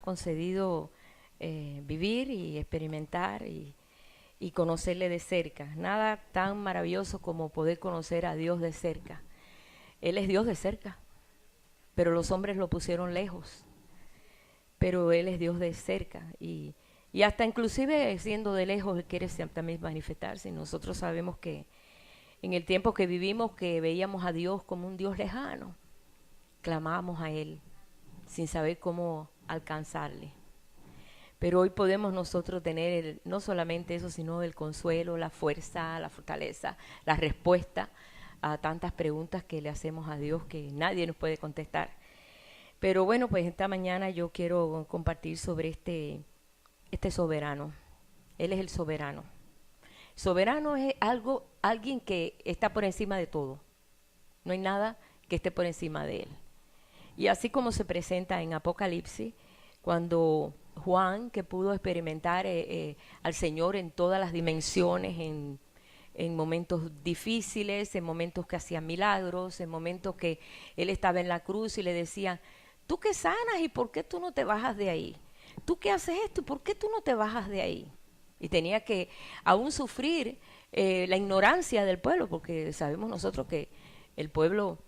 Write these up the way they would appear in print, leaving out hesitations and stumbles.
concedido vivir y experimentar y conocerle de cerca. Nada tan maravilloso como poder conocer a Dios de cerca. Él es Dios de cerca, pero los hombres lo pusieron lejos. Pero Él es Dios de cerca y hasta inclusive siendo de lejos Él quiere también manifestarse. Y nosotros sabemos que en el tiempo que vivimos, que veíamos a Dios como un Dios lejano, clamábamos a Él sin saber cómo alcanzarle. Pero hoy podemos nosotros tener no solamente eso, sino el consuelo, la fuerza, la fortaleza, la respuesta a tantas preguntas que le hacemos a Dios que nadie nos puede contestar. Pero bueno, pues esta mañana yo quiero compartir sobre este soberano. Él es el soberano. Soberano es alguien que está por encima de todo. No hay nada que esté por encima de él. Y así como se presenta en Apocalipsis, cuando Juan, que pudo experimentar al Señor en todas las dimensiones, en momentos difíciles, en momentos que hacía milagros, en momentos que él estaba en la cruz y le decían, tú que sanas y por qué tú no te bajas de ahí, tú que haces esto y por qué tú no te bajas de ahí. Y tenía que aún sufrir la ignorancia del pueblo, porque sabemos nosotros que el pueblo,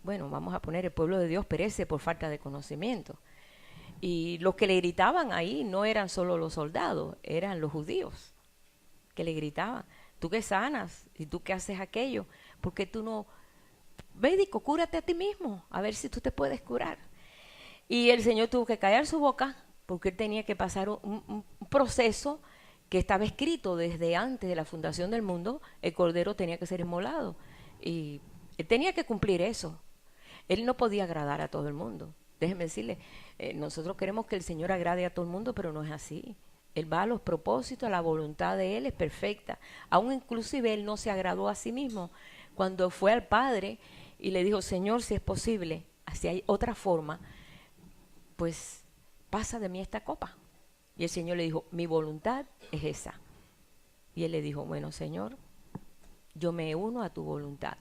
bueno, vamos a poner, el pueblo de Dios perece por falta de conocimiento. Y los que le gritaban ahí no eran solo los soldados, eran los judíos que le gritaban, tú que sanas y tú que haces aquello, ¿por qué tú no, médico, cúrate a ti mismo, a ver si tú te puedes curar? Y el Señor tuvo que callar su boca porque él tenía que pasar un proceso que estaba escrito desde antes de la fundación del mundo. El cordero tenía que ser inmolado y él tenía que cumplir eso. Él no podía agradar a todo el mundo. Déjeme decirle, nosotros queremos que el Señor agrade a todo el mundo, pero no es así. Él va a los propósitos, la voluntad de Él es perfecta. Aún inclusive Él no se agradó a sí mismo cuando fue al Padre y le dijo, Señor, si es posible, si hay otra forma, pues pasa de mí esta copa. Y el Señor le dijo, mi voluntad es esa. Y él le dijo, bueno, Señor, yo me uno a tu voluntad.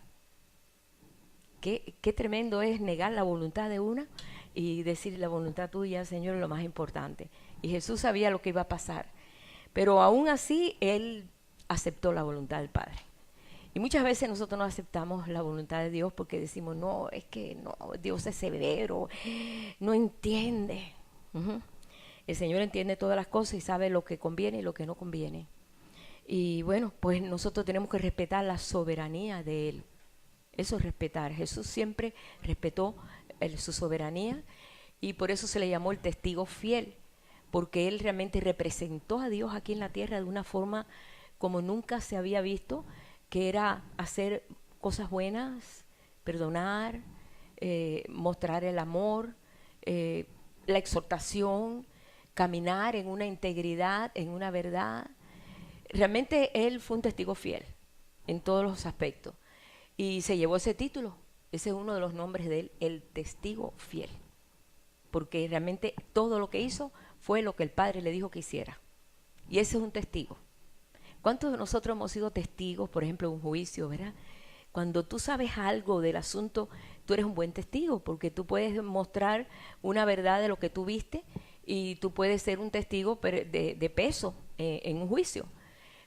Qué tremendo es negar la voluntad de una y decir la voluntad tuya, Señor, es lo más importante. Y Jesús sabía lo que iba a pasar. Pero aún así, él aceptó la voluntad del Padre. Y muchas veces nosotros no aceptamos la voluntad de Dios porque decimos, no, es que no, Dios es severo, no entiende. El Señor entiende todas las cosas y sabe lo que conviene y lo que no conviene. Y bueno, pues nosotros tenemos que respetar la soberanía de Él. Eso es respetar. Jesús siempre respetó su soberanía y por eso se le llamó el testigo fiel, porque Él realmente representó a Dios aquí en la tierra de una forma como nunca se había visto, que era hacer cosas buenas, perdonar, mostrar el amor, la exhortación, caminar en una integridad, en una verdad. Realmente él fue un testigo fiel en todos los aspectos y se llevó ese título. Ese es uno de los nombres de él, el testigo fiel, porque realmente todo lo que hizo fue lo que el Padre le dijo que hiciera. Y ese es un testigo. ¿Cuántos de nosotros hemos sido testigos, por ejemplo, en un juicio, verdad? Cuando tú sabes algo del asunto, tú eres un buen testigo, porque tú puedes mostrar una verdad de lo que tú viste y tú puedes ser un testigo de peso en un juicio.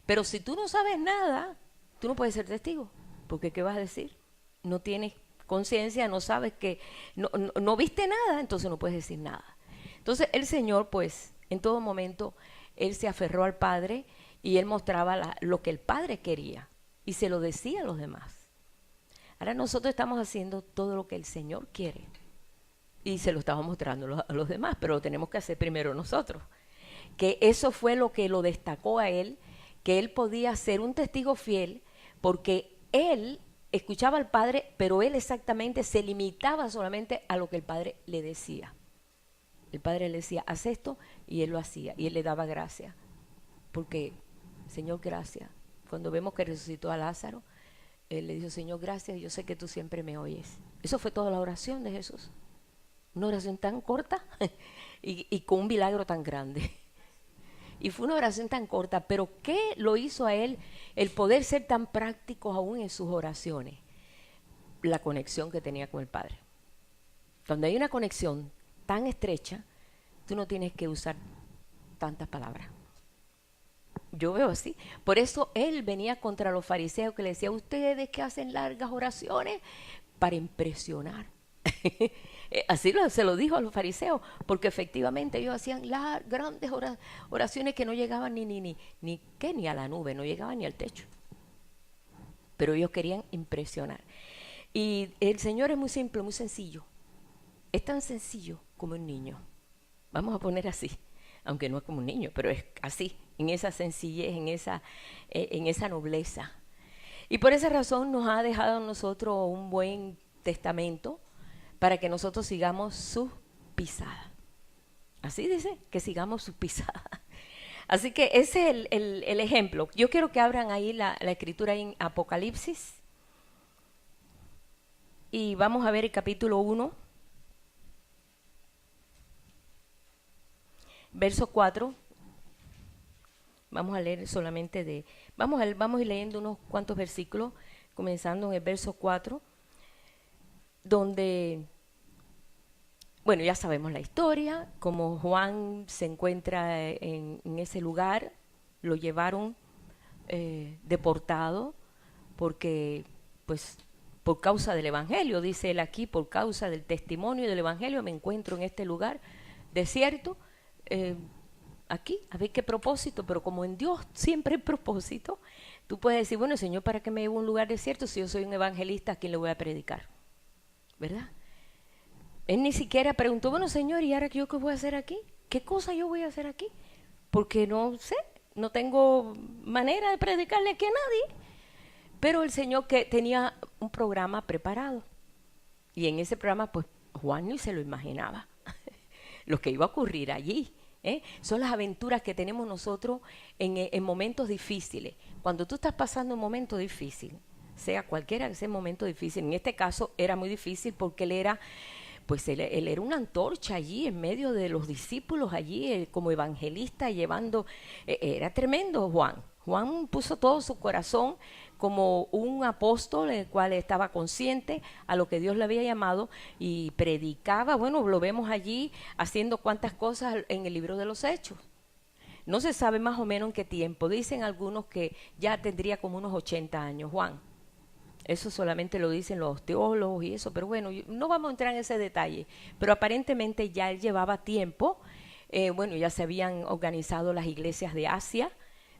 Pero si tú no sabes nada, tú no puedes ser testigo, porque ¿qué vas a decir? No tienes conciencia, no sabes que, no viste nada, entonces no puedes decir nada. Entonces el Señor, pues, en todo momento, Él se aferró al Padre y Él mostraba lo que el Padre quería y se lo decía a los demás. Ahora nosotros estamos haciendo todo lo que el Señor quiere y se lo estamos mostrando a los demás, pero lo tenemos que hacer primero nosotros. Que eso fue lo que lo destacó a Él, que Él podía ser un testigo fiel porque Él escuchaba al Padre, pero Él exactamente se limitaba solamente a lo que el Padre le decía. El Padre le decía, haz esto, y Él lo hacía, y Él le daba gracia. Porque, Señor, gracias. Cuando vemos que resucitó a Lázaro, Él le dijo, Señor, gracias, yo sé que tú siempre me oyes. Eso fue toda la oración de Jesús. Una oración tan corta y con un milagro tan grande. Y fue una oración tan corta, pero ¿qué lo hizo a él el poder ser tan práctico aún en sus oraciones? La conexión que tenía con el Padre. Cuando hay una conexión tan estrecha, tú no tienes que usar tantas palabras. Yo veo así. Por eso él venía contra los fariseos que le decía, ustedes que hacen largas oraciones para impresionar. Así se lo dijo a los fariseos, porque efectivamente ellos hacían grandes oraciones que no llegaban ni a la nube, no llegaban ni al techo. Pero ellos querían impresionar. Y el Señor es muy simple, muy sencillo. Es tan sencillo como un niño. Vamos a poner así, aunque no es como un niño, pero es así, en esa sencillez, en esa nobleza. Y por esa razón nos ha dejado a nosotros un buen testamento para que nosotros sigamos sus pisadas. Así dice, que sigamos sus pisadas. Así que ese es el ejemplo. Yo quiero que abran ahí la escritura en Apocalipsis. Y vamos a ver el capítulo 1, verso 4. Vamos a leer solamente vamos a ir leyendo unos cuantos versículos, comenzando en el verso 4, donde, bueno, ya sabemos la historia, como Juan se encuentra en ese lugar, lo llevaron deportado, porque, pues, por causa del Evangelio, dice él aquí, por causa del testimonio del Evangelio, me encuentro en este lugar desierto, aquí, a ver qué propósito, pero como en Dios siempre hay propósito, tú puedes decir, bueno, Señor, ¿para qué me llevo a un lugar desierto si yo soy un evangelista? ¿A quién le voy a predicar? ¿Verdad? Él ni siquiera preguntó, bueno, Señor, ¿y ahora yo qué voy a hacer aquí? ¿Qué cosa yo voy a hacer aquí? Porque no sé, no tengo manera de predicarle aquí a nadie. Pero el Señor que tenía un programa preparado. Y en ese programa, pues, Juan ni se lo imaginaba. Lo que iba a ocurrir allí. Son las aventuras que tenemos nosotros en momentos difíciles. Cuando tú estás pasando un momento difícil, sea cualquiera que sea un momento difícil, en este caso era muy difícil porque él era una antorcha allí en medio de los discípulos allí como evangelista llevando, era tremendo Juan. Juan puso todo su corazón como un apóstol en el cual estaba consciente a lo que Dios le había llamado y predicaba. Bueno, lo vemos allí haciendo cuantas cosas en el libro de los Hechos. No se sabe más o menos en qué tiempo. Dicen algunos que ya tendría como unos 80 años, Juan. Eso solamente lo dicen los teólogos y eso, pero bueno, no vamos a entrar en ese detalle. Pero aparentemente ya él llevaba tiempo. Bueno, ya se habían organizado las iglesias de Asia,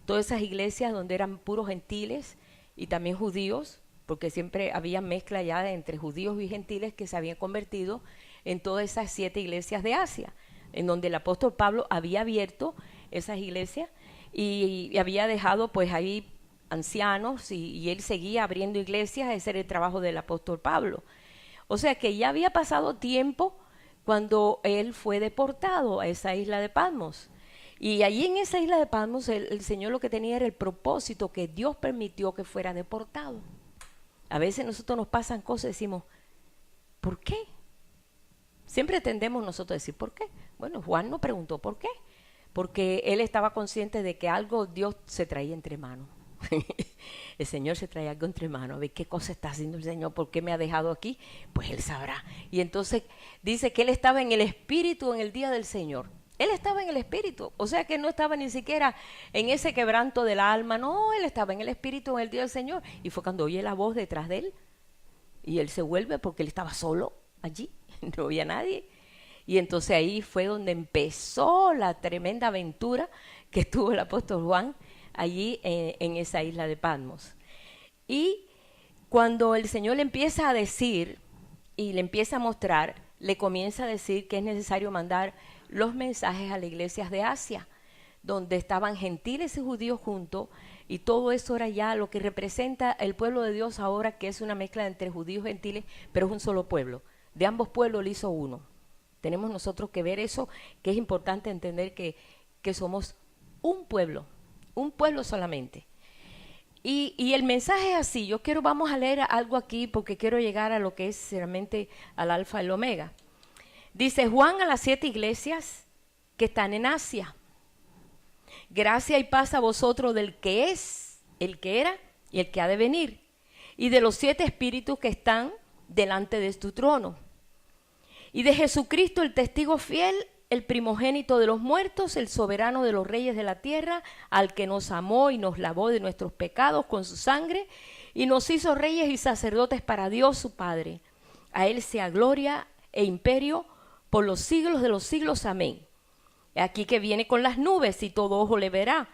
todas esas iglesias donde eran puros gentiles y también judíos, porque siempre había mezcla ya entre judíos y gentiles que se habían convertido en todas esas 7 iglesias de Asia, en donde el apóstol Pablo había abierto esas iglesias y había dejado pues ahí ancianos y él seguía abriendo iglesias. Ese era el trabajo del apóstol Pablo. O sea que ya había pasado tiempo cuando él fue deportado a esa isla de Patmos. Y allí en esa isla de Patmos el Señor lo que tenía era el propósito que Dios permitió que fuera deportado. A veces nosotros nos pasan cosas y decimos, ¿por qué? Siempre tendemos nosotros a decir, ¿por qué? Bueno, Juan no preguntó por qué, porque él estaba consciente de que algo Dios se traía entre manos. El Señor se trae algo entre manos, a ver qué cosa está haciendo el Señor, por qué me ha dejado aquí, pues Él sabrá. Y entonces dice que Él estaba en el Espíritu en el día del Señor. Él estaba en el Espíritu, o sea que no estaba ni siquiera en ese quebranto del alma, no, Él estaba en el Espíritu en el día del Señor. Y fue cuando oye la voz detrás de Él, y Él se vuelve porque Él estaba solo allí, no había nadie. Y entonces ahí fue donde empezó la tremenda aventura que tuvo el apóstol Juan, allí en esa isla de Patmos. Y cuando el Señor le empieza a decir y le empieza a mostrar, le comienza a decir que es necesario mandar los mensajes a las iglesias de Asia, donde estaban gentiles y judíos juntos, y todo eso era ya lo que representa el pueblo de Dios ahora, que es una mezcla entre judíos y gentiles, pero es un solo pueblo. De ambos pueblos le hizo uno. Tenemos nosotros que ver eso, que es importante entender que somos un pueblo solamente. Y el mensaje es así. Vamos a leer algo aquí porque quiero llegar a lo que es realmente al alfa y el omega. Dice Juan a las 7 iglesias que están en Asia: gracia y paz a vosotros del que es, el que era y el que ha de venir, y de los 7 espíritus que están delante de tu trono, y de Jesucristo el testigo fiel, el primogénito de los muertos, el soberano de los reyes de la tierra, al que nos amó y nos lavó de nuestros pecados con su sangre, y nos hizo reyes y sacerdotes para Dios su Padre. A él sea gloria e imperio por los siglos de los siglos. Amén. Aquí que viene con las nubes y todo ojo le verá.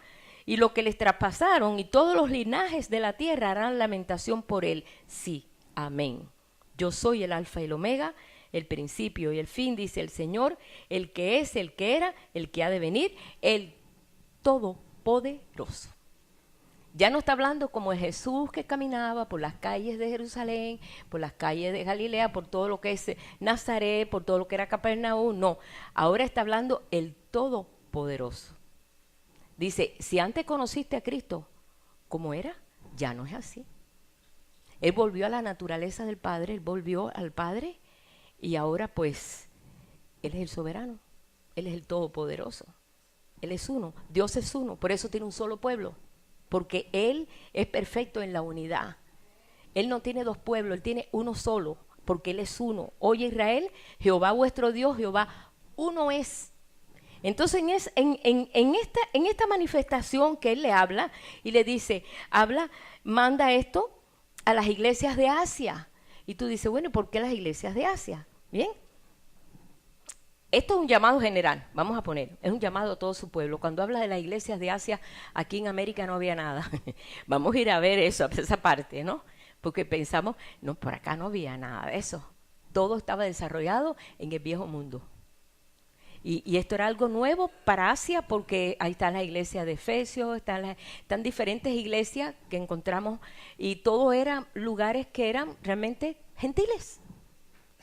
Y lo que les traspasaron y todos los linajes de la tierra harán lamentación por él. Sí, amén. Yo soy el alfa y el omega, el principio y el fin, dice el Señor, el que es, el que era, el que ha de venir, el todopoderoso. Ya no está hablando como de Jesús que caminaba por las calles de Jerusalén, por las calles de Galilea, por todo lo que es Nazaret, por todo lo que era Capernaum. No, ahora está hablando el todopoderoso. Dice, si antes conociste a Cristo, ¿cómo era? Ya no es así. Él volvió a la naturaleza del Padre, él volvió al Padre y ahora pues Él es el soberano, Él es el todopoderoso. Él es uno, Dios es uno, por eso tiene un solo pueblo. Porque Él es perfecto en la unidad. Él no tiene dos pueblos, Él tiene uno solo, porque Él es uno. Oye Israel, Jehová vuestro Dios, Jehová uno es. Entonces en esta manifestación que Él le habla y le dice, manda esto a las iglesias de Asia. Y tú dices, bueno, ¿por qué las iglesias de Asia? Bien. Esto es un llamado general, vamos a poner, es un llamado a todo su pueblo. Cuando habla de las iglesias de Asia, aquí en América no había nada. Vamos a ir a ver eso, esa parte, ¿no? Porque pensamos, no, por acá no había nada de eso. Todo estaba desarrollado en el viejo mundo. Y esto era algo nuevo para Asia porque ahí está la iglesia de Efesios, están diferentes iglesias que encontramos y todo eran lugares que eran realmente gentiles.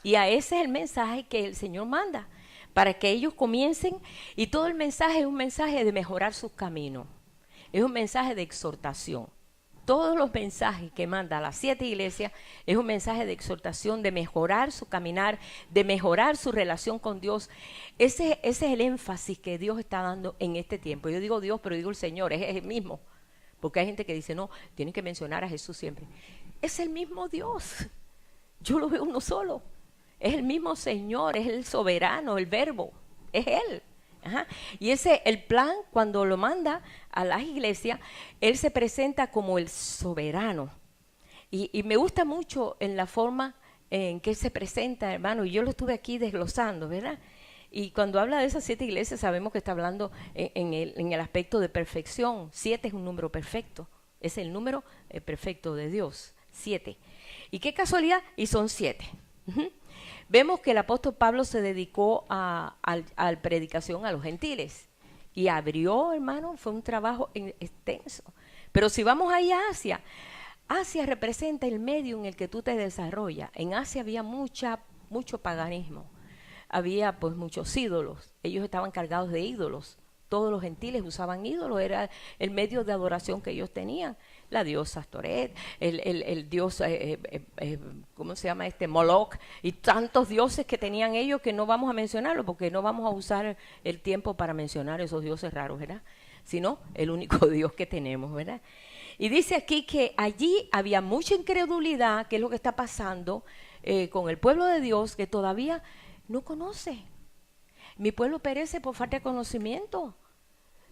Y a ese es el mensaje que el Señor manda, para que ellos comiencen, y todo el mensaje es un mensaje de mejorar sus caminos, es un mensaje de exhortación. Todos los mensajes que manda a las 7 iglesias es un mensaje de exhortación, de mejorar su caminar, de mejorar su relación con Dios. Ese es el énfasis que Dios está dando en este tiempo. Yo digo Dios, pero digo el Señor, es el mismo. Porque hay gente que dice, no, tienen que mencionar a Jesús siempre. Es el mismo Dios. Yo lo veo uno solo. Es el mismo Señor, es el soberano, el verbo, es Él. Ajá. Y el plan, cuando lo manda a las iglesias, Él se presenta como el soberano. Y me gusta mucho en la forma en que Él se presenta, hermano, y yo lo estuve aquí desglosando, ¿verdad? Y cuando habla de esas 7 iglesias, sabemos que está hablando en el aspecto de perfección. 7 es un número perfecto, es el número perfecto de Dios, 7. Y qué casualidad, y son 7. Vemos que el apóstol Pablo se dedicó a predicación a los gentiles y abrió, hermano, fue un trabajo extenso. Pero si vamos ahí a Asia, Asia representa el medio en el que tú te desarrollas. En Asia había mucho paganismo, había pues muchos ídolos, ellos estaban cargados de ídolos. Todos los gentiles usaban ídolos, era el medio de adoración que ellos tenían. La diosa Astoret, el dios, ¿cómo se llama Moloch, y tantos dioses que tenían ellos que no vamos a mencionarlos porque no vamos a usar el tiempo para mencionar esos dioses raros, ¿verdad? Sino el único Dios que tenemos, ¿verdad? Y dice aquí que allí había mucha incredulidad, que es lo que está pasando con el pueblo de Dios, que todavía no conoce. Mi pueblo perece por falta de conocimiento.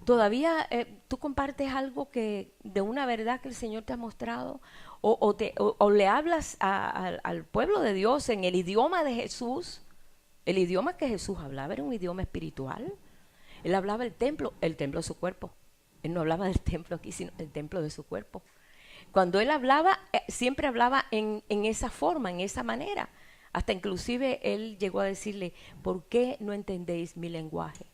Todavía tú compartes algo de una verdad que el Señor te ha mostrado o le hablas al pueblo de Dios en el idioma de Jesús. El idioma que Jesús hablaba era un idioma espiritual. Él hablaba el templo de su cuerpo. Él no hablaba del templo aquí, sino del templo de su cuerpo. Cuando él hablaba, siempre hablaba en esa forma, en esa manera. Hasta inclusive él llegó a decirle, ¿por qué no entendéis mi lenguaje?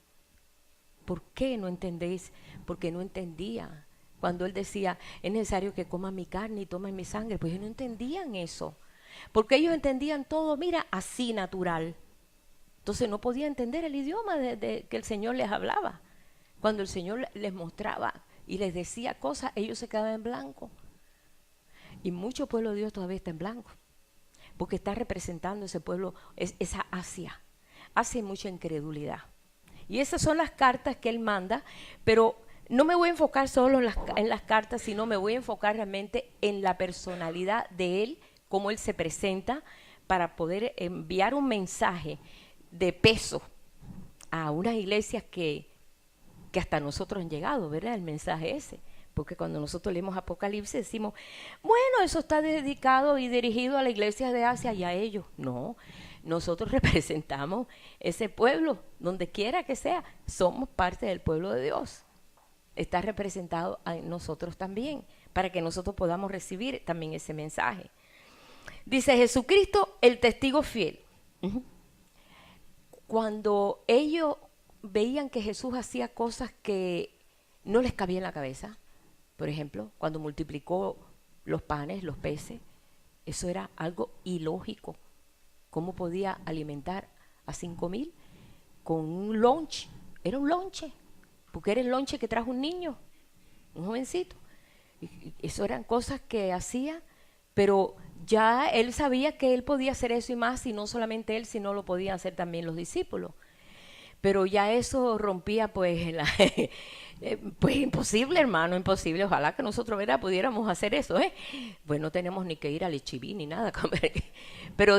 ¿Por qué no entendéis? Porque no entendía. Cuando él decía, es necesario que coman mi carne y tomen mi sangre, pues ellos no entendían eso. Porque ellos entendían todo, mira, así natural. Entonces no podían entender el idioma de que el Señor les hablaba. Cuando el Señor les mostraba y les decía cosas, ellos se quedaban en blanco. Y mucho pueblo de Dios todavía está en blanco. Porque está representando ese pueblo, esa Asia. Hace mucha incredulidad. Y esas son las cartas que él manda, pero no me voy a enfocar solo en las cartas, sino me voy a enfocar realmente en la personalidad de él, cómo él se presenta para poder enviar un mensaje de peso a unas iglesias que hasta nosotros han llegado, ¿verdad? El mensaje ese. Porque cuando nosotros leemos Apocalipsis decimos, bueno, eso está dedicado y dirigido a la iglesia de Asia y a ellos. No, nosotros representamos ese pueblo, donde quiera que sea, somos parte del pueblo de Dios. Está representado en nosotros también, para que nosotros podamos recibir también ese mensaje. Dice Jesucristo, el testigo fiel. Cuando ellos veían que Jesús hacía cosas que no les cabía en la cabeza, por ejemplo, cuando multiplicó los panes, los peces, eso era algo ilógico. ¿Cómo podía alimentar a 5,000 con un lunch? Era un lonche, porque era el lonche que trajo un niño, un jovencito. Y eso eran cosas que hacía, pero ya él sabía que él podía hacer eso y más, y no solamente él, sino lo podían hacer también los discípulos. Pero ya eso rompía pues pues imposible, hermano, imposible. Ojalá que nosotros, ¿verdad?, pudiéramos hacer eso, pues no tenemos ni que ir al Ichibí ni nada. Pero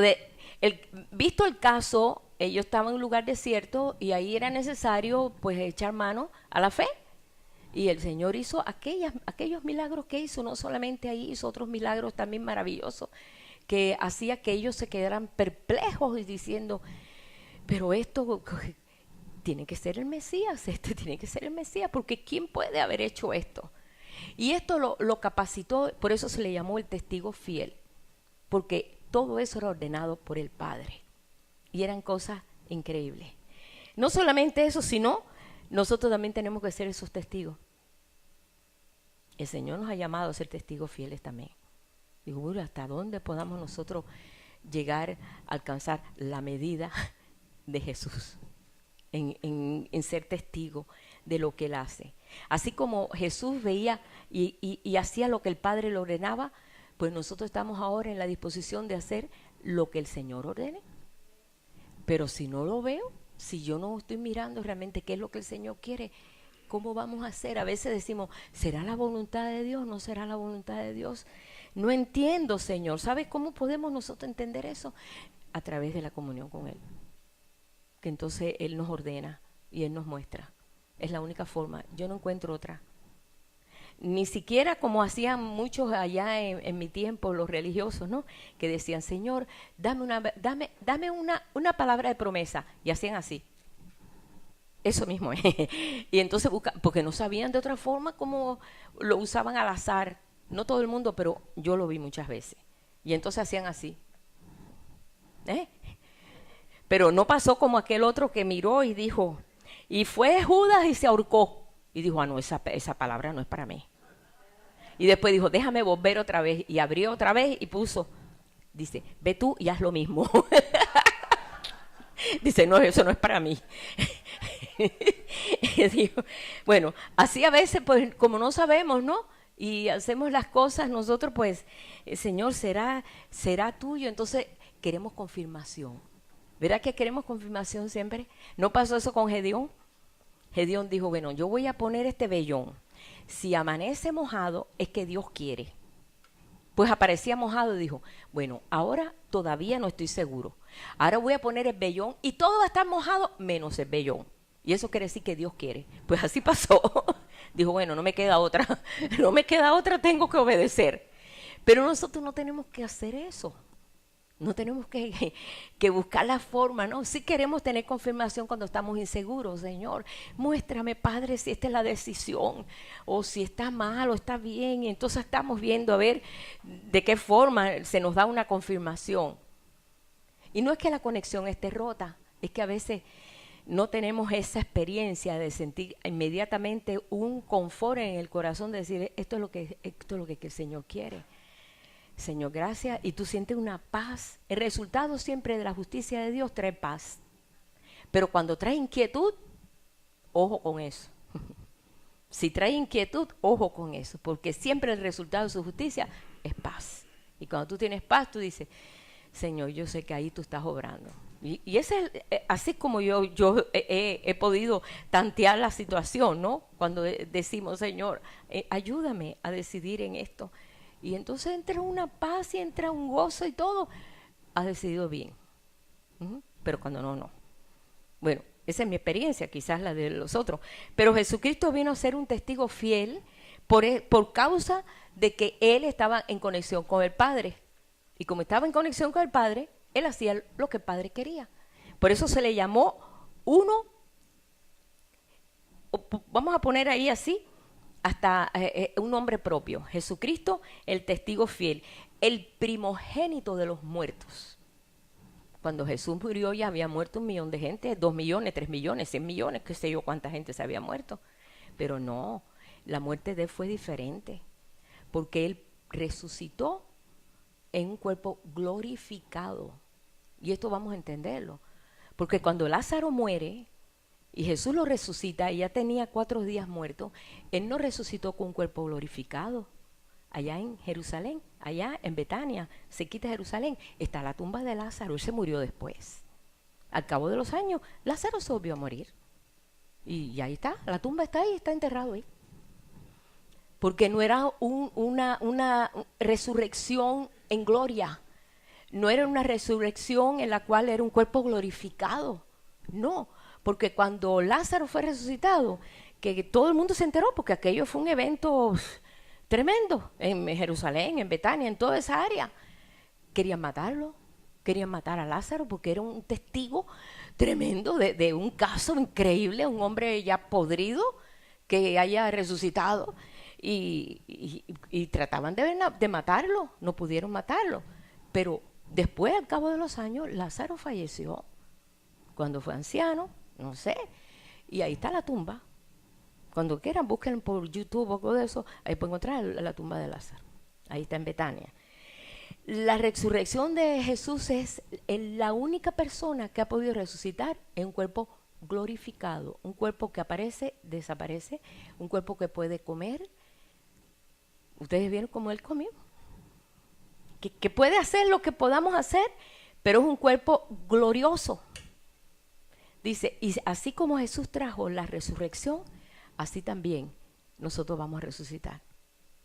visto el caso, ellos estaban en un lugar desierto y ahí era necesario pues echar mano a la fe. Y el Señor hizo aquellos milagros que hizo. No solamente ahí, hizo otros milagros también maravillosos que hacía que ellos se quedaran perplejos y diciendo, pero esto tiene que ser el Mesías, tiene que ser el Mesías, porque ¿quién puede haber hecho esto? Y esto lo capacitó, por eso se le llamó el testigo fiel, porque todo eso era ordenado por el Padre. Y eran cosas increíbles. No solamente eso, sino nosotros también tenemos que ser esos testigos. El Señor nos ha llamado a ser testigos fieles también. Digo, bueno, ¿hasta dónde podamos nosotros llegar a alcanzar la medida de Jesús? En ser testigo de lo que Él hace. Así como Jesús veía y hacía lo que el Padre le ordenaba, pues nosotros estamos ahora en la disposición de hacer lo que el Señor ordene. Pero si no lo veo, si yo no estoy mirando realmente qué es lo que el Señor quiere, ¿cómo vamos a hacer? A veces decimos, ¿será la voluntad de Dios? ¿No será la voluntad de Dios? No entiendo, Señor. ¿Sabes cómo podemos nosotros entender eso? A través de la comunión con Él. Que entonces Él nos ordena y Él nos muestra. Es la única forma. Yo no encuentro otra. Ni siquiera como hacían muchos allá en mi tiempo, los religiosos, ¿no? Que decían, Señor, dame una palabra de promesa. Y hacían así. Eso mismo. Y entonces porque no sabían de otra forma cómo lo usaban al azar. No todo el mundo, pero yo lo vi muchas veces. Y entonces hacían así. Pero no pasó como aquel otro que miró y dijo, y fue Judas y se ahorcó. Y dijo, no, esa palabra no es para mí. Y después dijo, déjame volver otra vez. Y abrió otra vez y puso, dice, ve tú y haz lo mismo. Dice, no, eso no es para mí. Dijo, bueno, así a veces, pues, como no sabemos, ¿no? Y hacemos las cosas, nosotros, pues, Señor, será tuyo. Entonces, queremos confirmación. ¿Verdad que queremos confirmación siempre? ¿No pasó eso con Gedeón? Gedeón dijo, bueno, yo voy a poner este vellón. Si amanece mojado, es que Dios quiere. Pues aparecía mojado y dijo, bueno, ahora todavía no estoy seguro. Ahora voy a poner el vellón y todo va a estar mojado menos el vellón. Y eso quiere decir que Dios quiere. Pues así pasó. Dijo, bueno, no me queda otra. No me queda otra, tengo que obedecer. Pero nosotros no tenemos que hacer eso. No tenemos que buscar la forma, ¿no? Sí queremos tener confirmación cuando estamos inseguros. Señor, muéstrame, Padre, si esta es la decisión, o si está mal o está bien. Y entonces estamos viendo a ver de qué forma se nos da una confirmación. Y no es que la conexión esté rota, es que a veces no tenemos esa experiencia de sentir inmediatamente un confort en el corazón de decir, esto es lo que el Señor quiere. Señor, gracias. Y tú sientes una paz. El resultado siempre de la justicia de Dios trae paz. Pero cuando trae inquietud, ojo con eso. Si trae inquietud, ojo con eso. Porque siempre el resultado de su justicia es paz. Y cuando tú tienes paz, tú dices, Señor, yo sé que ahí tú estás obrando. Y ese es así como yo he podido tantear la situación, ¿no? Cuando decimos, Señor, ayúdame a decidir en esto. Y entonces entra una paz y entra un gozo y todo. Has decidido bien. Pero cuando no. Bueno, Esa es mi experiencia, quizás la de los otros. Pero Jesucristo vino a ser un testigo fiel por causa de que Él estaba en conexión con el Padre. Y como estaba en conexión con el Padre, Él hacía lo que el Padre quería. Por eso se le llamó uno, vamos a poner ahí así, hasta un nombre propio. Jesucristo, el testigo fiel, el primogénito de los muertos. Cuando Jesús murió ya había muerto 1 millón de gente, 2 millones, 3 millones, 100 millones, qué sé yo cuánta gente se había muerto. Pero no, la muerte de él fue diferente, porque él resucitó en un cuerpo glorificado. Y esto vamos a entenderlo, porque cuando Lázaro muere y Jesús lo resucita y ya tenía 4 días muerto, él no resucitó con un cuerpo glorificado. Allá en Jerusalén, allá en Betania, cerquita de Jerusalén, está la tumba de Lázaro. Él se murió después. Al cabo de los años, Lázaro se volvió a morir. Y ahí está, la tumba está ahí, está enterrado ahí. Porque no era una resurrección en gloria. No era una resurrección en la cual era un cuerpo glorificado. No, porque cuando Lázaro fue resucitado, que todo el mundo se enteró, porque aquello fue un evento tremendo en Jerusalén, en Betania, en toda esa área. Querían matarlo, querían matar a Lázaro porque era un testigo tremendo de un caso increíble, un hombre ya podrido que haya resucitado y trataban de matarlo, no pudieron matarlo. Pero después, al cabo de los años, Lázaro falleció cuando fue anciano, no sé, y ahí está la tumba. Cuando quieran, busquen por YouTube o algo de eso, ahí pueden encontrar la tumba de Lázaro. Ahí está en Betania. La resurrección de Jesús es la única persona que ha podido resucitar en un cuerpo glorificado, un cuerpo que aparece, desaparece, un cuerpo que puede comer. Ustedes vieron cómo él comió. Que puede hacer lo que podamos hacer, pero es un cuerpo glorioso. Dice, y así como Jesús trajo la resurrección, así también nosotros vamos a resucitar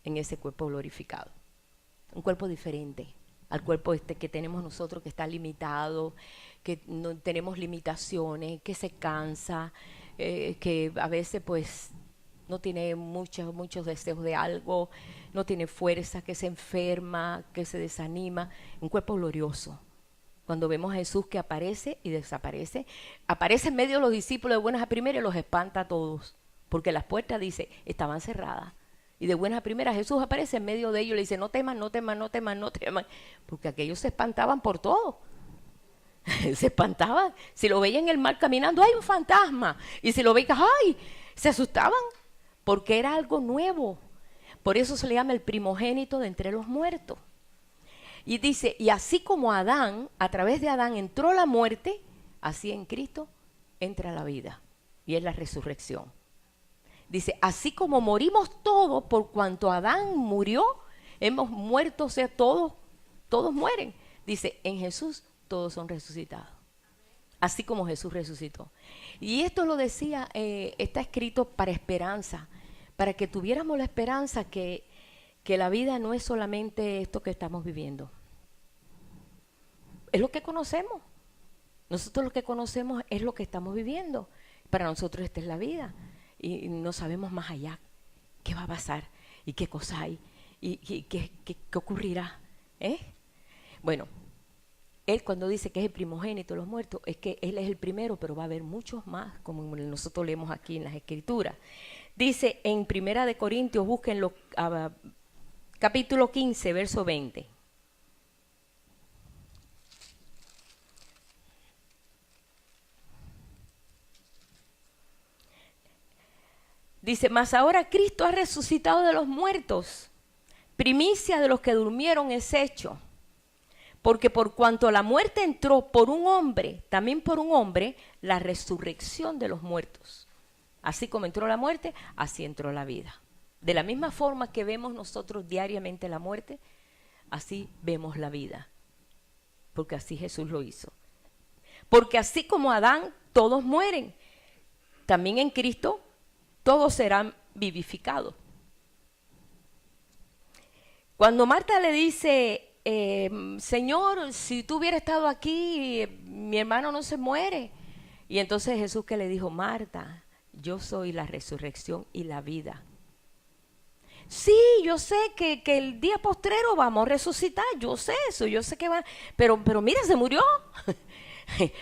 en ese cuerpo glorificado. Un cuerpo diferente al cuerpo que tenemos nosotros, que está limitado, que no tenemos limitaciones, que se cansa, que a veces pues no tiene muchos deseos de algo, no tiene fuerza, que se enferma, que se desanima. Un cuerpo glorioso. Cuando vemos a Jesús que aparece y desaparece, aparece en medio de los discípulos de buenas a primeras y los espanta a todos, porque las puertas, dice, estaban cerradas. Y de buenas a primeras Jesús aparece en medio de ellos y le dice, no teman, no teman, no teman, no teman, porque aquellos se espantaban por todo. Se espantaban. Si lo veían en el mar caminando, ¡hay un fantasma! Y si lo veían, ¡ay! Se asustaban, porque era algo nuevo. Por eso se le llama el primogénito de entre los muertos. Y dice, y así como Adán, a través de Adán entró la muerte, así en Cristo entra la vida. Y es la resurrección. Dice, así como morimos todos por cuanto Adán murió, hemos muerto, o sea, todos mueren. Dice, en Jesús todos son resucitados. Así como Jesús resucitó. Y esto lo decía, está escrito para esperanza, para que tuviéramos la esperanza que la vida no es solamente esto que estamos viviendo. Es lo que conocemos. Nosotros lo que conocemos es lo que estamos viviendo. Para nosotros esta es la vida. Y no sabemos más allá qué va a pasar y qué cosa hay y qué ocurrirá. Bueno, él cuando dice que es el primogénito de los muertos, es que él es el primero, pero va a haber muchos más, como nosotros leemos aquí en las Escrituras. Dice en 1 Corintios, búsquenlo, capítulo 15, verso 20. Dice, mas ahora Cristo ha resucitado de los muertos, primicia de los que durmieron es hecho. Porque por cuanto la muerte entró por un hombre, también por un hombre, la resurrección de los muertos. Así como entró la muerte, así entró la vida. De la misma forma que vemos nosotros diariamente la muerte, así vemos la vida. Porque así Jesús lo hizo. Porque así como Adán, todos mueren. También en Cristo, todos serán vivificados. Cuando Marta le dice, Señor, si tú hubieras estado aquí, mi hermano no se muere. Y entonces Jesús que le dijo, Marta, yo soy la resurrección y la vida. Sí, yo sé que el día postrero vamos a resucitar, yo sé eso, yo sé que va, pero mira, se murió.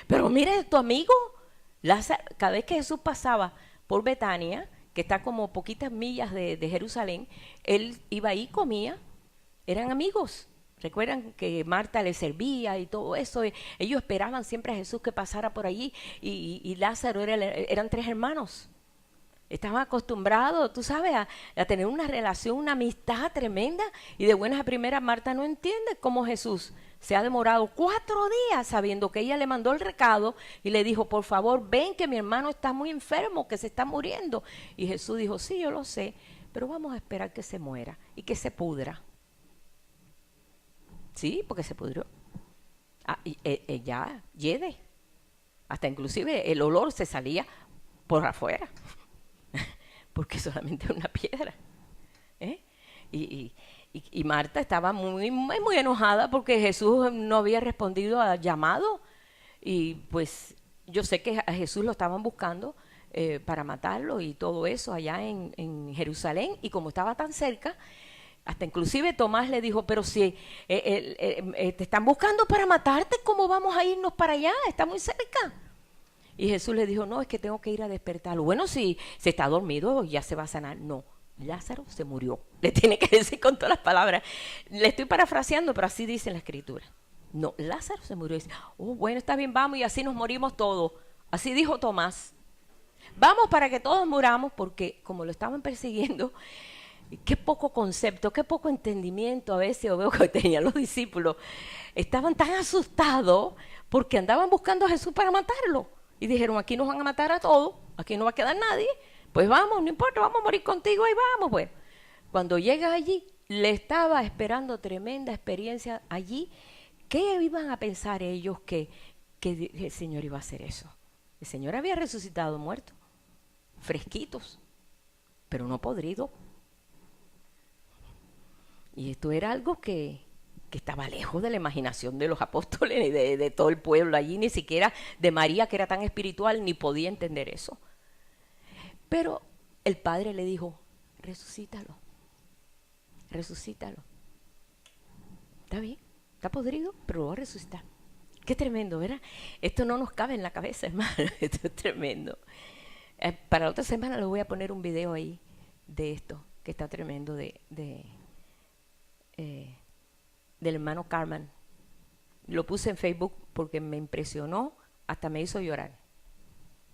Pero mire, tu amigo, Lázaro, cada vez que Jesús pasaba por Betania, que está como poquitas millas de Jerusalén, él iba ahí, comía, eran amigos. Recuerdan que Marta le servía y todo eso. Ellos esperaban siempre a Jesús que pasara por allí. Y Lázaro eran 3 hermanos. Estaban acostumbrados, tú sabes, a tener una relación, una amistad tremenda. Y de buenas a primeras, Marta no entiende cómo Jesús se ha demorado 4 días sabiendo que ella le mandó el recado y le dijo, por favor, ven que mi hermano está muy enfermo, que se está muriendo. Y Jesús dijo, sí, yo lo sé, pero vamos a esperar que se muera y que se pudra. Sí, porque se pudrió. Ya, hiede. Hasta inclusive el olor se salía por afuera. Porque solamente era una piedra. ¿Eh? Y Marta estaba muy enojada porque Jesús no había respondido al llamado. Y pues yo sé que a Jesús lo estaban buscando para matarlo y todo eso allá en Jerusalén. Y como estaba tan cerca, hasta inclusive Tomás le dijo, pero si te están buscando para matarte, ¿cómo vamos a irnos para allá? Está muy cerca. Y Jesús le dijo, no, es que tengo que ir a despertarlo. Bueno, si se está dormido, ya se va a sanar. No, Lázaro se murió. Le tiene que decir con todas las palabras. Le estoy parafraseando, pero así dice la Escritura. No, Lázaro se murió. Y dice, oh, bueno, está bien, vamos y así nos morimos todos. Así dijo Tomás. Vamos para que todos muramos, porque como lo estaban persiguiendo, qué poco concepto, qué poco entendimiento a veces yo veo que tenían los discípulos. Estaban tan asustados porque andaban buscando a Jesús para matarlo. Y dijeron, aquí nos van a matar a todos, aquí no va a quedar nadie. Pues vamos, no importa, vamos a morir contigo, ahí vamos. Pues cuando llega allí, le estaba esperando tremenda experiencia allí. ¿Qué iban a pensar ellos que el Señor iba a hacer eso? El Señor había resucitado muertos, fresquitos, pero no podridos. Y esto era algo que estaba lejos de la imaginación de los apóstoles y de todo el pueblo allí, ni siquiera de María, que era tan espiritual, ni podía entender eso. Pero el Padre le dijo, resucítalo, resucítalo. Está bien, está podrido, pero lo va a resucitar. Qué tremendo, ¿verdad? Esto no nos cabe en la cabeza, hermano, esto es tremendo. Para la otra semana les voy a poner un video ahí de esto, que está tremendo, del hermano Carman. Lo puse en Facebook porque me impresionó, hasta me hizo llorar.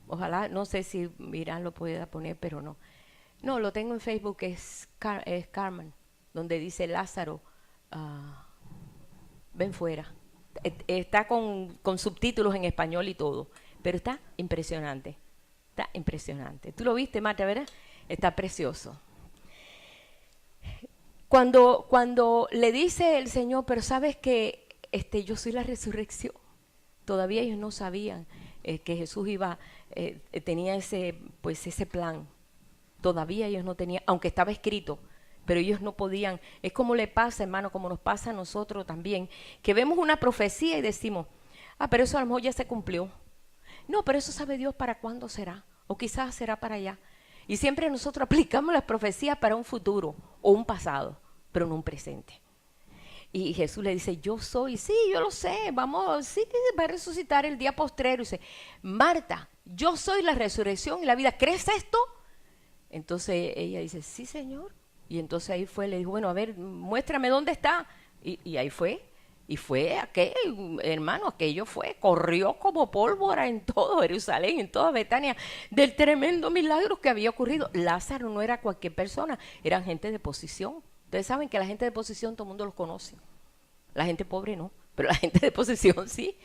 Ojalá, no sé si Irán lo pueda poner, pero no. No, lo tengo en Facebook, es Carman, donde dice Lázaro, ven fuera. Está con subtítulos en español y todo, pero está impresionante. Está impresionante. Tú lo viste, Marta, ¿verdad? Está precioso. Cuando le dice el Señor, pero sabes que yo soy la resurrección, todavía ellos no sabían que Jesús tenía ese plan. Todavía ellos no tenían, aunque estaba escrito, pero ellos no podían. Es como le pasa, hermano, como nos pasa a nosotros también, que vemos una profecía y decimos, pero eso a lo mejor ya se cumplió. No, pero eso sabe Dios para cuándo será, o quizás será para allá. Y siempre nosotros aplicamos las profecías para un futuro o un pasado, pero no un presente. Y Jesús le dice, yo soy, sí, yo lo sé, vamos, sí, va a resucitar el día postrero. Y dice, Marta, yo soy la resurrección y la vida, ¿crees esto? Entonces ella dice, sí, Señor. Y entonces ahí fue, le dijo, bueno, a ver, muéstrame dónde está. Y ahí fue. Y fue aquello corrió como pólvora en todo Jerusalén, en toda Betania, del tremendo milagro que había ocurrido. Lázaro no era cualquier persona, eran gente de posición. Ustedes saben que la gente de posición todo el mundo los conoce. La gente pobre no, pero la gente de posición sí.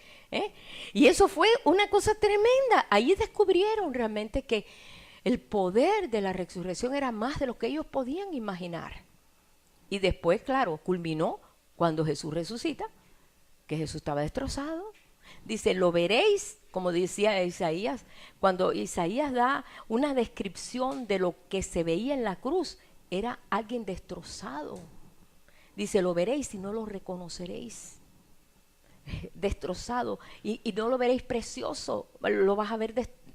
Y eso fue una cosa tremenda. Ahí descubrieron realmente que el poder de la resurrección era más de lo que ellos podían imaginar. Y después, claro, culminó cuando Jesús resucita, que Jesús estaba destrozado. Dice, lo veréis, como decía Isaías, cuando Isaías da una descripción de lo que se veía en la cruz, era alguien destrozado. Dice, lo veréis y no lo reconoceréis. destrozado y no lo veréis precioso, lo vas a ver